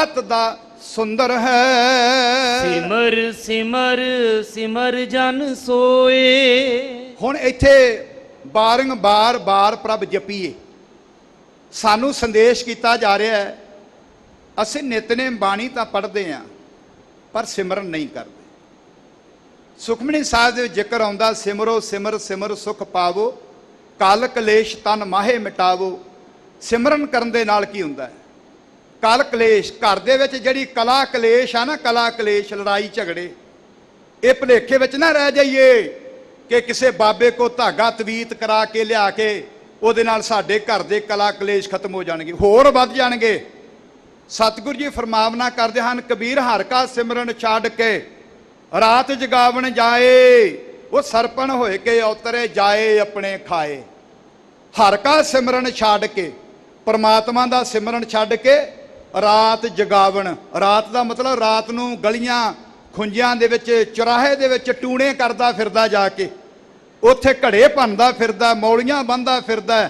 ਅਤ ਦਾ ਸੁੰਦਰ ਹੈ। ਸਿਮਰ ਸਿਮਰ ਸਿਮਰ ਜਨ ਸੋਏ। ਹੁਣ ਇੱਥੇ ਬਾਰ ਪ੍ਰਭ ਜਪੀਏ, ਸਾਨੂੰ ਸੰਦੇਸ਼ ਕੀਤਾ ਜਾ ਰਿਹਾ ਹੈ। ਅਸੀਂ ਨਿਤਨੇਮ ਬਾਣੀ ਤਾਂ ਪੜ੍ਹਦੇ ਹਾਂ ਪਰ ਸਿਮਰਨ ਨਹੀਂ ਕਰਦੇ। ਸੁਖਮਨੀ ਸਾਹਿਬ ਦੇ ਵਿੱਚ ਜ਼ਿਕਰ ਆਉਂਦਾ, ਸਿਮਰੋ ਸਿਮਰ ਸਿਮਰ ਸੁਖ ਪਾਵੋ, ਕਲ ਕਲੇਸ਼ ਤਨ ਮਾਹੇ ਮਿਟਾਵੋ। ਸਿਮਰਨ ਕਰਨ ਦੇ ਨਾਲ ਕੀ ਹੁੰਦਾ ਹੈ? ਕਲ ਕਲੇਸ਼, ਘਰ ਦੇ ਵਿੱਚ ਜਿਹੜੀ ਕਲਾ ਕਲੇਸ਼ ਆ ਨਾ, ਕਲਾ ਕਲੇਸ਼ ਲੜਾਈ ਝਗੜੇ, ਇਹ ਭੁਲੇਖੇ ਵਿੱਚ ਨਾ ਰਹਿ ਜਾਈਏ ਕਿ ਕਿਸੇ ਬਾਬੇ ਕੋ ਧਾਗਾ ਤਵੀਤ ਕਰਾ ਕੇ ਲਿਆ ਕੇ ਉਹਦੇ ਨਾਲ ਸਾਡੇ ਘਰ ਦੇ ਕਲਾ ਕਲੇਸ਼ ਖਤਮ ਹੋ ਜਾਣਗੇ, ਹੋਰ ਵੱਧ ਜਾਣਗੇ। ਸਤਿਗੁਰੂ ਜੀ ਫਰਮਾਵਨਾ ਕਰਦੇ ਹਨ, ਕਬੀਰ ਹਰ ਕਾ ਸਿਮਰਨ ਛੱਡ ਕੇ ਰਾਤ ਜਗਾਵਣ ਜਾਏ, ਉਹ ਸਰਪਣ ਹੋਏ ਕੇ ਉਤਰੇ ਜਾਏ ਆਪਣੇ ਖਾਏ। ਹਰ ਕਾ ਸਿਮਰਨ ਛੱਡ ਕੇ, ਪਰਮਾਤਮਾ ਦਾ ਸਿਮਰਨ ਛੱਡ ਕੇ ਰਾਤ ਜਗਾਵਣ। ਰਾਤ ਦਾ ਮਤਲਬ ਰਾਤ ਨੂੰ ਗਲੀਆਂ ਖੁੰਝਿਆਂ ਦੇ ਵਿੱਚ, ਚੁਰਾਹੇ ਦੇ ਵਿੱਚ ਟੂਣੇ ਕਰਦਾ ਫਿਰਦਾ, ਜਾ ਕੇ ਉੱਥੇ ਘੜੇ ਭੰਨਦਾ ਫਿਰਦਾ, ਮੌਲੀਆਂ ਬੰਨ੍ਹਦਾ ਫਿਰਦਾ,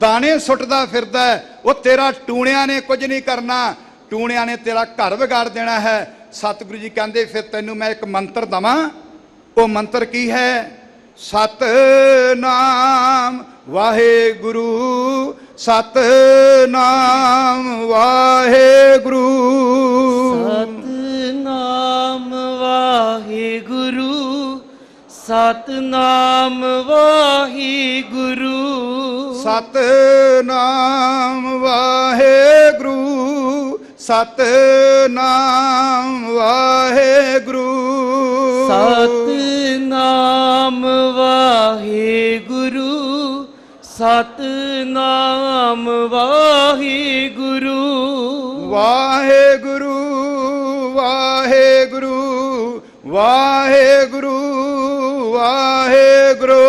ਦਾਣੇ ਸੁੱਟਦਾ ਫਿਰਦਾ। ਉਹ ਤੇਰਾ ਟੂਣਿਆਂ ਨੇ ਕੁਝ ਨਹੀਂ ਕਰਨਾ, ਟੂਣਿਆਂ ਨੇ ਤੇਰਾ ਘਰ ਵਿਗਾੜ ਦੇਣਾ ਹੈ। ਸਤਿਗੁਰੂ ਜੀ ਕਹਿੰਦੇ ਫਿਰ ਤੈਨੂੰ ਮੈਂ ਇੱਕ ਮੰਤਰ ਦਵਾਂ। ਉਹ ਮੰਤਰ ਕੀ ਹੈ? ਸਤਿਨਾਮ ਵਾਹਿਗੁਰੂ, ਸਤਿਨਾਮ ਵਾਹਿਗੁਰੂ, ਸਤਨਾਮ ਵਾਹਿਗੁਰੂ, ਸਤਨਾਮ ਵਾਹਿਗੁਰੂ, ਸਤਿਨਾਮ ਵਾਹਿਗੁਰੂ, ਸਤਿਨਾਮ ਵਾਹਿਗੁਰੂ, ਸਤਨਾਮ ਵਾਹਿਗੁਰੂ, ਸਤਨਾਮ ਵਾਹਿਗੁਰੂ, ਵਾਹਿਗੁਰੂ ਵਾਹਿਗੁਰੂ ਵਾਹਿਗੁਰੂ ਵਾਹਿਗੁਰੂ,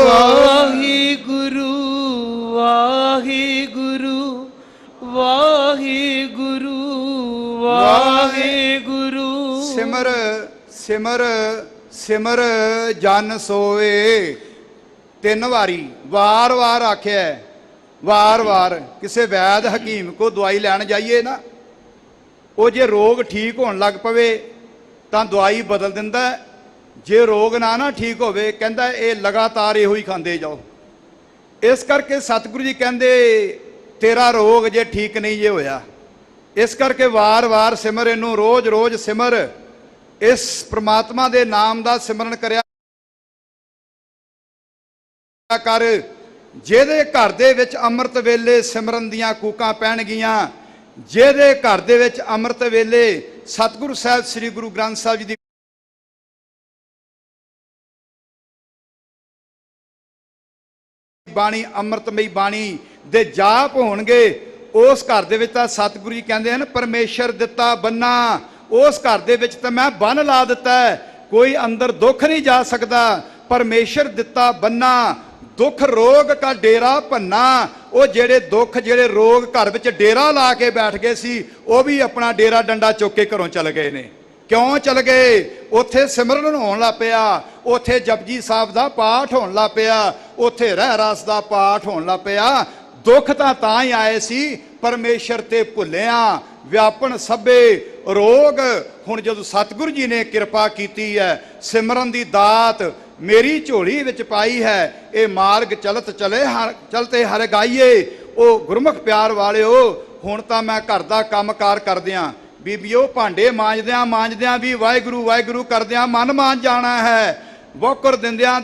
ਵਾਹਿਗੁਰੂ ਵਾਹਿਗੁਰੂ ਵਾਹਿਗੁਰੂ ਵਾਹਿਗੁਰੂ। ਸਿਮਰ ਸਿਮਰ ਸਿਮਰ ਜਨ ਸੋਏ। 3 ਵਾਰੀ ਵਾਰ-ਵਾਰ ਆਖਿਆ, ਵਾਰ-ਵਾਰ। ਕਿਸੇ ਵੈਦ ਹਕੀਮ ਕੋ ਦਵਾਈ ਲੈਣ ਜਾਈਏ ਨਾ, ਉਹ ਜੇ ਰੋਗ ਠੀਕ ਹੋਣ ਲੱਗ ਪਵੇ ਤਾਂ ਦਵਾਈ ਬਦਲ ਦਿੰਦਾ। ਜੇ ਰੋਗ ਨਾ ਠੀਕ ਹੋਵੇ ਕਹਿੰਦਾ ਇਹ ਲਗਾਤਾਰ ਇਹੋ ਹੀ ਖਾਂਦੇ ਜਾਓ। ਇਸ ਕਰਕੇ ਸਤਿਗੁਰੂ ਜੀ ਕਹਿੰਦੇ ਤੇਰਾ ਰੋਗ ਜੇ ਠੀਕ ਨਹੀਂ ਜੇ ਹੋਇਆ, ਇਸ ਕਰਕੇ ਵਾਰ-ਵਾਰ ਸਿਮਰ ਇਹਨੂੰ, ਰੋਜ਼-ਰੋਜ਼ ਸਿਮਰ। ਇਸ ਪ੍ਰਮਾਤਮਾ ਦੇ ਨਾਮ ਦਾ ਸਿਮਰਨ ਕਰਿਆ ਕਰ। ਜਿਹਦੇ ਘਰ ਦੇ ਵਿੱਚ ਅੰਮ੍ਰਿਤ ਵੇਲੇ ਸਿਮਰਨ ਦੀਆਂ ਕੂਕਾਂ ਪੈਣਗੀਆਂ, ਜਿਹਦੇ ਘਰ ਦੇ ਵਿੱਚ ਅੰਮ੍ਰਿਤ ਵੇਲੇ ਸਤਿਗੁਰੂ ਸਾਹਿਬ ਸ੍ਰੀ ਗੁਰੂ ਗ੍ਰੰਥ ਸਾਹਿਬ ਜੀ ਦੀ ਬਾਣੀ, ਅੰਮ੍ਰਿਤਮਈ ਬਾਣੀ ਦੇ ਜਾਪ ਹੋਣਗੇ, ਉਸ ਘਰ ਦੇ ਵਿੱਚ ਤਾਂ ਸਤਿਗੁਰੂ ਜੀ ਕਹਿੰਦੇ ਹਨ ਪਰਮੇਸ਼ਰ ਦਿੱਤਾ ਬੰਨਾ। ਉਸ ਘਰ ਦੇ ਵਿੱਚ ਤਾਂ ਮੈਂ ਬੰਨ ਲਾ ਦਿੱਤਾ, ਕੋਈ ਅੰਦਰ ਦੁੱਖ ਨਹੀਂ ਜਾ ਸਕਦਾ। ਪਰਮੇਸ਼ਰ ਦਿੱਤਾ ਬੰਨਾ, ਦੁੱਖ ਰੋਗ ਕਾ ਡੇਰਾ ਭੰਨਾ। ਉਹ ਜਿਹੜੇ ਦੁੱਖ, ਜਿਹੜੇ ਰੋਗ ਘਰ ਵਿੱਚ ਡੇਰਾ ਲਾ ਕੇ ਬੈਠ ਗਏ ਸੀ, ਉਹ ਵੀ ਆਪਣਾ ਡੇਰਾ ਡੰਡਾ ਚੁੱਕ ਕੇ ਘਰੋਂ ਚਲ ਗਏ ਨੇ। ਕਿਉਂ ਚਲ ਗਏ? ਉੱਥੇ ਸਿਮਰਨ ਹੋਣ ਲੱਗ ਪਿਆ, ਉੱਥੇ ਜਪਜੀ ਸਾਹਿਬ ਦਾ ਪਾਠ ਹੋਣ ਲੱਗ ਪਿਆ, ਉੱਥੇ ਰਹਿ ਰਸ ਦਾ ਪਾਠ ਹੋਣ ਲੱਗ ਪਿਆ। ਦੁੱਖ ਤਾਂ ਹੀ ਆਏ ਸੀ, ਪਰਮੇਸ਼ਰ ਤੇ ਭੁੱਲਿਆ ਵਿਆਪਣ ਸਭੇ ਰੋਗ। ਹੁਣ ਜਦੋਂ ਸਤਿਗੁਰੂ ਜੀ ਨੇ ਕਿਰਪਾ ਕੀਤੀ ਹੈ, ਸਿਮਰਨ ਦੀ ਦਾਤ ਮੇਰੀ ਝੋਲੀ ਵਿੱਚ ਪਾਈ ਹੈ, ਇਹ ਮਾਰਗ ਚਲਤ ਚਲੇ ਚਲਤੇ ਹਰ ਗਾਈਏ। ਉਹ ਗੁਰਮੁਖ ਪਿਆਰ ਵਾਲਿਓ, ਹੁਣ ਤਾਂ ਮੈਂ ਘਰ ਦਾ ਕੰਮਕਾਰ ਕਰਦਿਆਂ, ਬੀਬੀਓ ਭਾਂਡੇ ਮਾਂਜਦਿਆਂ ਵੀ ਵਾਹਿਗੁਰੂ ਵਾਹਿਗੁਰੂ ਕਰਦਿਆਂ ਮਨ ਮਾਂਜ ਜਾਣਾ ਹੈ। ਵੋਕਰ ਦਿੰਦਿਆਂ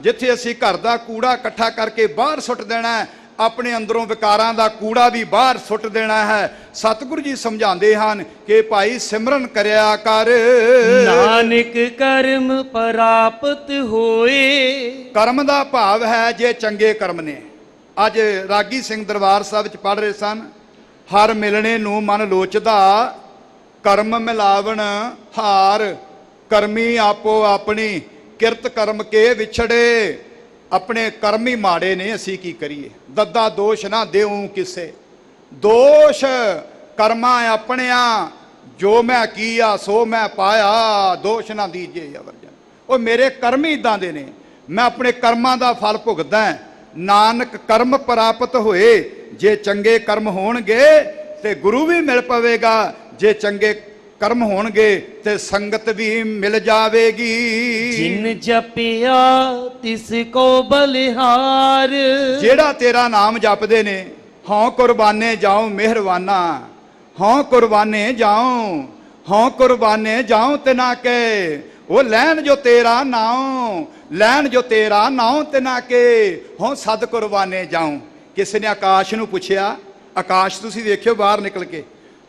ਜਿੱਥੇ ਅਸੀਂ ਘਰ ਦਾ ਕੂੜਾ ਇਕੱਠਾ ਕਰਕੇ ਬਾਹਰ ਸੁੱਟ ਦੇਣਾ, ਆਪਣੇ ਅੰਦਰੋਂ ਵਿਕਾਰਾਂ ਦਾ ਕੂੜਾ ਵੀ ਬਾਹਰ ਸੁੱਟ ਦੇਣਾ ਹੈ। ਸਤਿਗੁਰੂ ਜੀ ਸਮਝਾਉਂਦੇ ਹਨ ਕਿ ਭਾਈ ਸਿਮਰਨ ਕਰਿਆ ਕਰ, ਨਾਨਕ ਕਰਮ ਪ੍ਰਾਪਤ ਹੋਏ। ਕਰਮ ਦਾ ਭਾਵ ਹੈ ਜੇ ਚੰਗੇ ਕਰਮ ਨੇ। ਅੱਜ ਰਾਗੀ ਸਿੰਘ ਦਰਬਾਰ ਸਾਹਿਬ ਵਿੱਚ ਪੜ੍ਹ ਰਹੇ ਸਨ, ਹਰ ਮਿਲਣੇ ਨੂੰ ਮਨ ਲੋਚਦਾ, ਕਰਮ ਮਿਲਾਵਣ ਹਾਰ, ਕਰਮੀ ਆਪੋ ਆਪਣੀ ਕਿਰਤ ਕਰਮ ਕੇ ਵਿਛੜੇ। ਆਪਣੇ ਕਰਮ ਹੀ ਮਾੜੇ ਨੇ, ਅਸੀਂ ਕੀ ਕਰੀਏ। ਦੱਦਾ ਦੋਸ਼ ਨਾ ਦੇਉ ਕਿਸੇ, ਦੋਸ਼ ਕਰਮਾਂ ਆਪਣਿਆਂ, ਜੋ ਮੈਂ ਕੀਆ ਸੋ ਮੈਂ ਪਾਇਆ, ਦੋਸ਼ ਨਾ ਦੀਜੇ ਅਵਰਜਨ। ਉਹ ਮੇਰੇ ਕਰਮ ਹੀ ਇਦਾਂ ਦੇ ਨੇ, ਮੈਂ ਆਪਣੇ ਕਰਮਾਂ ਦਾ ਫਲ ਭੁਗਤਦਾ। ਨਾਨਕ ਕਰਮ ਪ੍ਰਾਪਤ ਹੋਏ, ਜੇ ਚੰਗੇ ਕਰਮ ਹੋਣਗੇ ਤੇ ਗੁਰੂ ਵੀ ਮਿਲ ਪਵੇਗਾ, ਜੇ ਚੰਗੇ ਕਰਮ ਹੋਣਗੇ ਤੇ ਸੰਗਤ ਵੀ ਮਿਲ ਜਾਵੇਗੀ। ਜਿਨ ਜਪਿਆ ਤਿਸ ਕੋ ਬਲਿਹਾਰ। ਜਿਹੜਾ ਤੇਰਾ ਨਾਮ ਜਪਦੇ ਨੇ, ਹਉ ਕੁਰਬਾਨੇ ਜਾਉ ਮਿਹਰਬਾਨਾ, ਹਉ ਕੁਰਬਾਨੇ ਜਾਉ, ਹਉ ਕੁਰਬਾਨੇ ਜਾਉ ਤਿਨਾ ਕੇ। ਉਹ ਲੈਣ ਜੋ ਤੇਰਾ ਨਾਉ, ਲੈਣ ਜੋ ਤੇਰਾ ਨਾਉ ਤਿਨਾ ਕੇ, ਹਉ ਸਦ ਕੁਰਬਾਨੇ ਜਾਉ। ਕਿਸੇ ਨੇ ਆਕਾਸ਼ ਨੂੰ ਪੁੱਛਿਆ, ਆਕਾਸ਼ ਤੁਸੀਂ ਵੇਖਿਓ ਬਾਹਰ ਨਿਕਲ ਕੇ,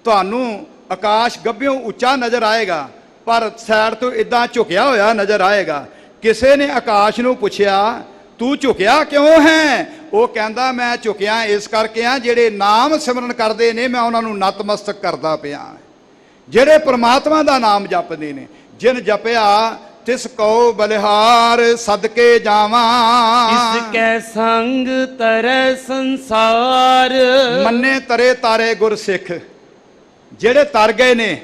ਤੁਹਾਨੂੰ ਆਕਾਸ਼ ਗੱਭਿਓਂ ਉੱਚਾ ਨਜ਼ਰ ਆਏਗਾ, ਪਰ ਸਾਈਡ ਤੋਂ ਇਦਾਂ ਝੁਕਿਆ ਹੋਇਆ ਨਜ਼ਰ ਆਏਗਾ। ਕਿਸੇ ਨੇ ਆਕਾਸ਼ ਨੂੰ ਪੁੱਛਿਆ, ਤੂੰ ਝੁਕਿਆ ਕਿਉਂ ਹੈ? ਉਹ ਕਹਿੰਦਾ ਮੈਂ ਝੁਕਿਆ ਇਸ ਕਰਕੇ ਆ ਜਿਹੜੇ ਨਾਮ ਸਿਮਰਨ ਕਰਦੇ ਨੇ ਮੈਂ ਉਹਨਾਂ ਨੂੰ ਨਤਮਸਤਕ ਕਰਦਾ ਪਿਆ। ਜਿਹੜੇ ਪ੍ਰਮਾਤਮਾ ਦਾ ਨਾਮ ਜਪਦੇ ਨੇ, ਜਿਨ ਜਪਿਆ ਤਿਸ ਕਉ ਬਲਿਹਾਰ ਸਦਕੇ ਜਾਵਾਂ। ਇਸ ਕੈ ਸੰਗ ਤਰੈ ਸੰਸਾਰ। ਮੰਨੇ ਤਰੇ ਤਾਰੇ ਗੁਰ ਸਿੱਖ, ਜਿਹੜੇ ਤਰ ਗਏ ਨੇ,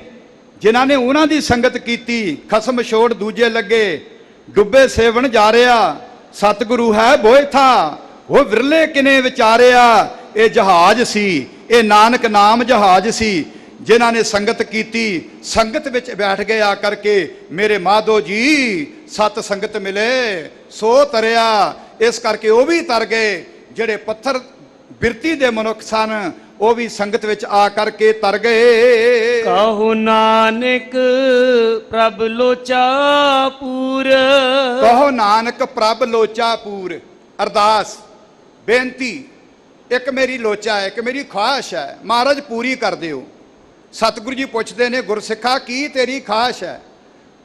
ਜਿਨ੍ਹਾਂ ਨੇ ਉਹਨਾਂ ਦੀ ਸੰਗਤ ਕੀਤੀ, ਖਸਮ ਛੋੜ ਦੂਜੇ ਲੱਗੇ, ਡੁੱਬੇ ਸੇਵਣ ਜਾ ਰਿਹਾ, ਸਤਿਗੁਰੂ ਹੈ ਬੋਇਥਾ, ਉਹ ਵਿਰਲੇ ਕਿਨੇ ਵਿਚਾਰਿਆ। ਇਹ ਜਹਾਜ਼ ਸੀ, ਇਹ ਨਾਨਕ ਨਾਮ ਜਹਾਜ਼ ਸੀ। ਜਿਨ੍ਹਾਂ ਨੇ ਸੰਗਤ ਕੀਤੀ, ਸੰਗਤ ਵਿੱਚ ਬੈਠ ਗਏ ਆ ਕਰਕੇ, ਮੇਰੇ ਮਾਧੋ ਜੀ ਸਤ ਸੰਗਤ ਮਿਲੇ ਸੋ ਤਰਿਆ। ਇਸ ਕਰਕੇ ਉਹ ਵੀ ਤਰ ਗਏ, ਜਿਹੜੇ ਪੱਥਰ ਬਿਰਤੀ ਦੇ ਮਨੁੱਖ ਸਨ, ਉਹ ਵੀ ਸੰਗਤ ਵਿੱਚ ਆ ਕਰਕੇ ਤਰ ਗਏ। ਕਹੋ ਨਾਨਕ ਪ੍ਰਭ ਲੋਚਾ ਪੂਰ। ਕਹੋ ਨਾਨਕ ਪ੍ਰਭ ਲੋਚਾ ਪੂਰ। ਅਰਦਾਸ ਬੇਨਤੀ, ਇੱਕ ਮੇਰੀ ਲੋਚਾ ਹੈ, ਇੱਕ ਮੇਰੀ ਖਾਹਿਸ਼ ਹੈ, ਮਹਾਰਾਜ ਪੂਰੀ ਕਰ ਦਿਓ। ਸਤਿਗੁਰੂ ਜੀ ਪੁੱਛਦੇ ਨੇ, ਗੁਰਸਿੱਖਾ ਕੀ ਤੇਰੀ ਖਾਹਿਸ਼ ਹੈ?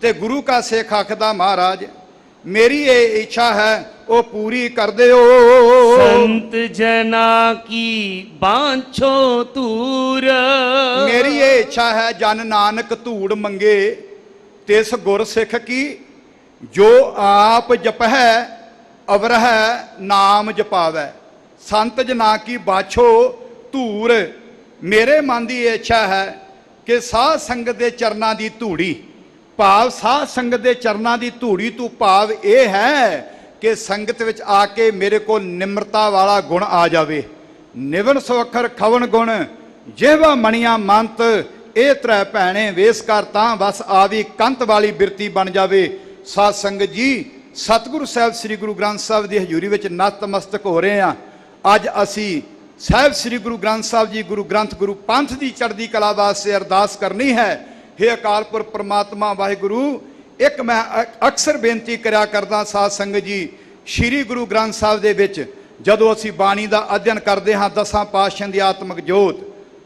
ਤੇ ਗੁਰੂ ਕਾ ਸਿੱਖ ਆਖਦਾ, ਮਹਾਰਾਜ ਮੇਰੀ ਇਹ ਇੱਛਾ ਹੈ ਉਹ ਪੂਰੀ ਕਰ ਦਿਓ। ਸੰਤ ਜਨਾ ਕੀ ਬਾਂਛੋ ਧੂਰ। ਮੇਰੀ ਇਹ ਇੱਛਾ ਹੈ ਜਨ ਨਾਨਕ ਧੂੜ ਮੰਗੇ, ਤਿਸ ਗੁਰ ਸਿੱਖ ਕੀ ਜੋ ਆਪ ਜਪਹਿ ਅਵਰਹਿ ਨਾਮ ਜਪਾਵੈ। ਸੰਤ ਜਨਾ ਕੀ ਬਾਛੋ ਧੂਰ। ਮੇਰੇ ਮਨ ਦੀ ਇੱਛਾ ਹੈ ਕਿ ਸਾਧ ਸੰਗਤ ਦੇ ਚਰਨਾਂ ਦੀ ਧੂੜੀ, ਭਾਵ ਸਾਧ ਸੰਗਤ ਦੇ ਚਰਨਾਂ ਦੀ ਧੂੜੀ ਤੋਂ ਭਾਵ ਇਹ ਹੈ ਕਿ ਸੰਗਤ ਵਿੱਚ ਆ ਕੇ ਮੇਰੇ ਕੋਲ ਨਿਮਰਤਾ ਵਾਲਾ ਗੁਣ ਆ ਜਾਵੇ। ਨਿਵਨ ਸੋ ਅੱਖਰ ਖਵਨ ਗੁਣ, ਜਿਹਵਾ ਮਣੀਆਂ ਮੰਤ, ਇਹ ਤ੍ਰੈ ਭੈਣੇ ਵੇਸ ਕਰ ਤਾਂ ਬਸ ਆਵੀ ਕੰਤ ਵਾਲੀ ਬਿਰਤੀ ਬਣ ਜਾਵੇ। ਸਾਧ ਸੰਗਤ ਜੀ, ਸਤਿਗੁਰੂ ਸਾਹਿਬ ਸ੍ਰੀ ਗੁਰੂ ਗ੍ਰੰਥ ਸਾਹਿਬ ਦੀ ਹਜ਼ੂਰੀ ਵਿੱਚ ਨਤਮਸਤਕ ਹੋ ਰਹੇ ਹਾਂ। ਅੱਜ ਅਸੀਂ ਸਾਹਿਬ ਸ੍ਰੀ ਗੁਰੂ ਗ੍ਰੰਥ ਸਾਹਿਬ ਜੀ, ਗੁਰੂ ਗ੍ਰੰਥ ਗੁਰੂ ਪੰਥ ਦੀ ਚੜ੍ਹਦੀ ਕਲਾ ਵਾਸਤੇ ਅਰਦਾਸ ਕਰਨੀ ਹੈ। ਹੇ ਅਕਾਲ ਪੁਰਖ ਪ੍ਰਮਾਤਮਾ ਵਾਹਿਗੁਰੂ, ਇੱਕ ਮੈਂ ਅਕਸਰ ਬੇਨਤੀ ਕਰਿਆ ਕਰਦਾ ਸਾਧ ਸੰਗਤ ਜੀ, ਸ੍ਰੀ ਗੁਰੂ ਗ੍ਰੰਥ ਸਾਹਿਬ ਦੇ ਵਿੱਚ ਜਦੋਂ ਅਸੀਂ ਬਾਣੀ ਦਾ ਅਧਿਐਨ ਕਰਦੇ ਹਾਂ, 10 ਪਾਤਸ਼ਾਹਾਂ ਦੀ ਆਤਮਿਕ ਜੋਤ,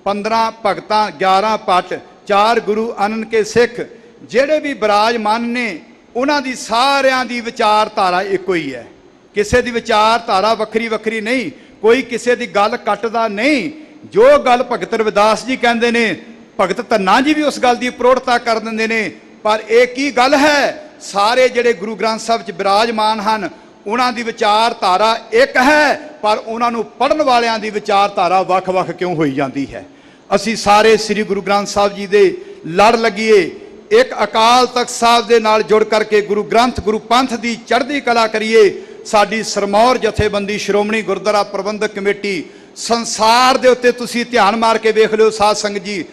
15 ਭਗਤਾਂ, 11 ਪਟ, 4 ਗੁਰੂ ਅਨੰਨ ਕੇ ਸਿੱਖ ਜਿਹੜੇ ਵੀ ਬਿਰਾਜਮਾਨ ਨੇ, ਉਹਨਾਂ ਦੀ ਸਾਰਿਆਂ ਦੀ ਵਿਚਾਰਧਾਰਾ ਇੱਕੋ ਹੀ ਹੈ। ਕਿਸੇ ਦੀ ਵਿਚਾਰਧਾਰਾ ਵੱਖਰੀ ਵੱਖਰੀ ਨਹੀਂ, ਕੋਈ ਕਿਸੇ ਦੀ ਗੱਲ ਕੱਟਦਾ ਨਹੀਂ। ਜੋ ਗੱਲ ਭਗਤ ਰਵਿਦਾਸ ਜੀ ਕਹਿੰਦੇ ਨੇ, ਭਗਤ ਧੰਨਾ ਜੀ ਵੀ ਉਸ ਗੱਲ ਦੀ ਪ੍ਰੋੜਤਾ ਕਰ ਦਿੰਦੇ ਨੇ। ਪਰ ਇਹ ਕੀ ਗੱਲ ਹੈ? ਸਾਰੇ ਜਿਹੜੇ ਗੁਰੂ ਗ੍ਰੰਥ ਸਾਹਿਬ 'ਚ ਬਿਰਾਜਮਾਨ ਹਨ, ਉਹਨਾਂ ਦੀ ਵਿਚਾਰਧਾਰਾ ਇੱਕ ਹੈ, ਪਰ ਉਹਨਾਂ ਨੂੰ ਪੜ੍ਹਨ ਵਾਲਿਆਂ ਦੀ ਵਿਚਾਰਧਾਰਾ ਵੱਖ-ਵੱਖ ਕਿਉਂ ਹੋਈ ਜਾਂਦੀ ਹੈ? ਅਸੀਂ ਸਾਰੇ ਸ੍ਰੀ ਗੁਰੂ ਗ੍ਰੰਥ ਸਾਹਿਬ ਜੀ ਦੇ ਲੜ ਲੱਗੀਏ, ਇੱਕ ਅਕਾਲ ਤਖਤ ਸਾਹਿਬ ਦੇ ਨਾਲ ਜੁੜ ਕਰਕੇ ਗੁਰੂ ਗ੍ਰੰਥ ਗੁਰੂ ਪੰਥ ਦੀ ਚੜ੍ਹਦੀ ਕਲਾ ਕਰੀਏ। ਸਾਡੀ ਸਰਮੌਰ ਜਥੇਬੰਦੀ ਸ਼੍ਰੋਮਣੀ ਗੁਰਦੁਆਰਾ ਪ੍ਰਬੰਧਕ ਕਮੇਟੀ, ਸੰਸਾਰ ਦੇ ਉੱਤੇ ਤੁਸੀਂ ਧਿਆਨ ਮਾਰ ਕੇ ਵੇਖ ਲਿਓ ਸਾਧ ਸੰਗਤ ਜੀ,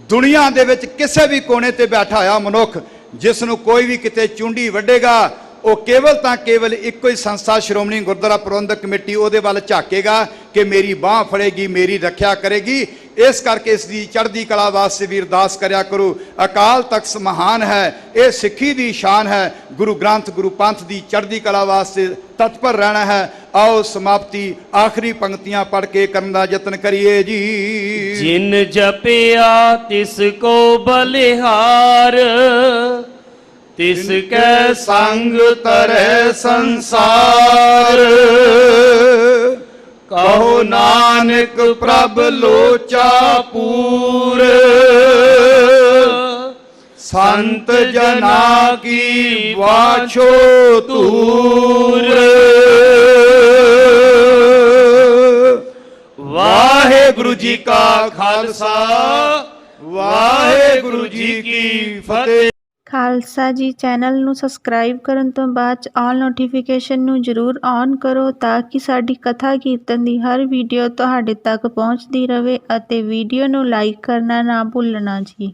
ਦੁਨੀਆ ਦੇ ਵਿੱਚ ਕਿਸੇ ਵੀ ਕੋਨੇ ਤੇ ਬੈਠਾ ਹੋਇਆ ਮਨੁੱਖ ਜਿਸ ਨੂੰ ਕੋਈ ਵੀ ਕਿਤੇ ਚੁੰਡੀ ਵੱਢੇਗਾ, ਉਹ ਕੇਵਲ ਤਾਂ ਕੇਵਲ ਇੱਕੋ ਹੀ ਸੰਸਥਾ ਸ਼੍ਰੋਮਣੀ ਗੁਰਦੁਆਰਾ ਪ੍ਰਬੰਧਕ ਕਮੇਟੀ ਉਹਦੇ ਵੱਲ ਝਾਕੇਗਾ ਕਿ ਮੇਰੀ ਬਾਹ ਫੜੇਗੀ, ਮੇਰੀ ਰੱਖਿਆ ਕਰੇਗੀ। ਇਸ ਕਰਕੇ ਇਸ ਦੀ ਚੜ੍ਹਦੀ ਕਲਾ ਵਾਸਤੇ ਵੀ ਅਰਦਾਸ ਕਰਿਆ ਕਰੋ। ਅਕਾਲ ਤਖਤ ਮਹਾਨ ਹੈ, ਇਹ ਸਿੱਖੀ ਦੀ ਸ਼ਾਨ ਹੈ। ਗੁਰੂ ਗ੍ਰੰਥ ਗੁਰੂ ਪੰਥ ਦੀ ਚੜ੍ਹਦੀ ਕਲਾ ਵਾਸਤੇ ਤਤਪਰ ਰਹਿਣਾ ਹੈ। ਆਓ ਸਮਾਪਤੀ ਆਖਰੀ ਪੰਕਤੀਆਂ ਪੜ੍ਹ ਕੇ ਕਰਨ ਦਾ ਯਤਨ ਕਰੀਏ ਜੀ। ਜਿਨ ਜਪਿਆ ਤਿਸ ਕੋ ਬਲਿਹਾਰ, ਤਿਸ ਕੈ ਸੰਗ ਤਰੈ ਸੰਸਾਰ। ਕਹੋ ਨਾਨਕ ਪ੍ਰਭ ਲੋਚਾ ਪੂਰ, ਸੰਤ ਜਨਾ ਕੀ ਵਾਛੋ ਧੂਰ। ਵਾਹਿਗੁਰੂ ਜੀ ਕਾ ਖਾਲਸਾ, ਵਾਹਿਗੁਰੂ ਜੀ ਕੀ ਫਤਿਹ। ਖਾਲਸਾ ਜੀ ਚੈਨਲ ਨੂੰ ਸਬਸਕ੍ਰਾਈਬ ਕਰਨ ਤੋਂ ਬਾਅਦ 'ਚ ਆਲ ਨੋਟੀਫਿਕੇਸ਼ਨ ਨੂੰ ਜ਼ਰੂਰ ਔਨ ਕਰੋ ਤਾਂ ਕਿ ਸਾਡੀ ਕਥਾ ਕੀਰਤਨ ਦੀ ਹਰ ਵੀਡੀਓ ਤੁਹਾਡੇ ਤੱਕ ਪਹੁੰਚਦੀ ਰਹੇ ਅਤੇ ਵੀਡੀਓ ਨੂੰ ਲਾਈਕ ਕਰਨਾ ਨਾ ਭੁੱਲਣਾ ਜੀ।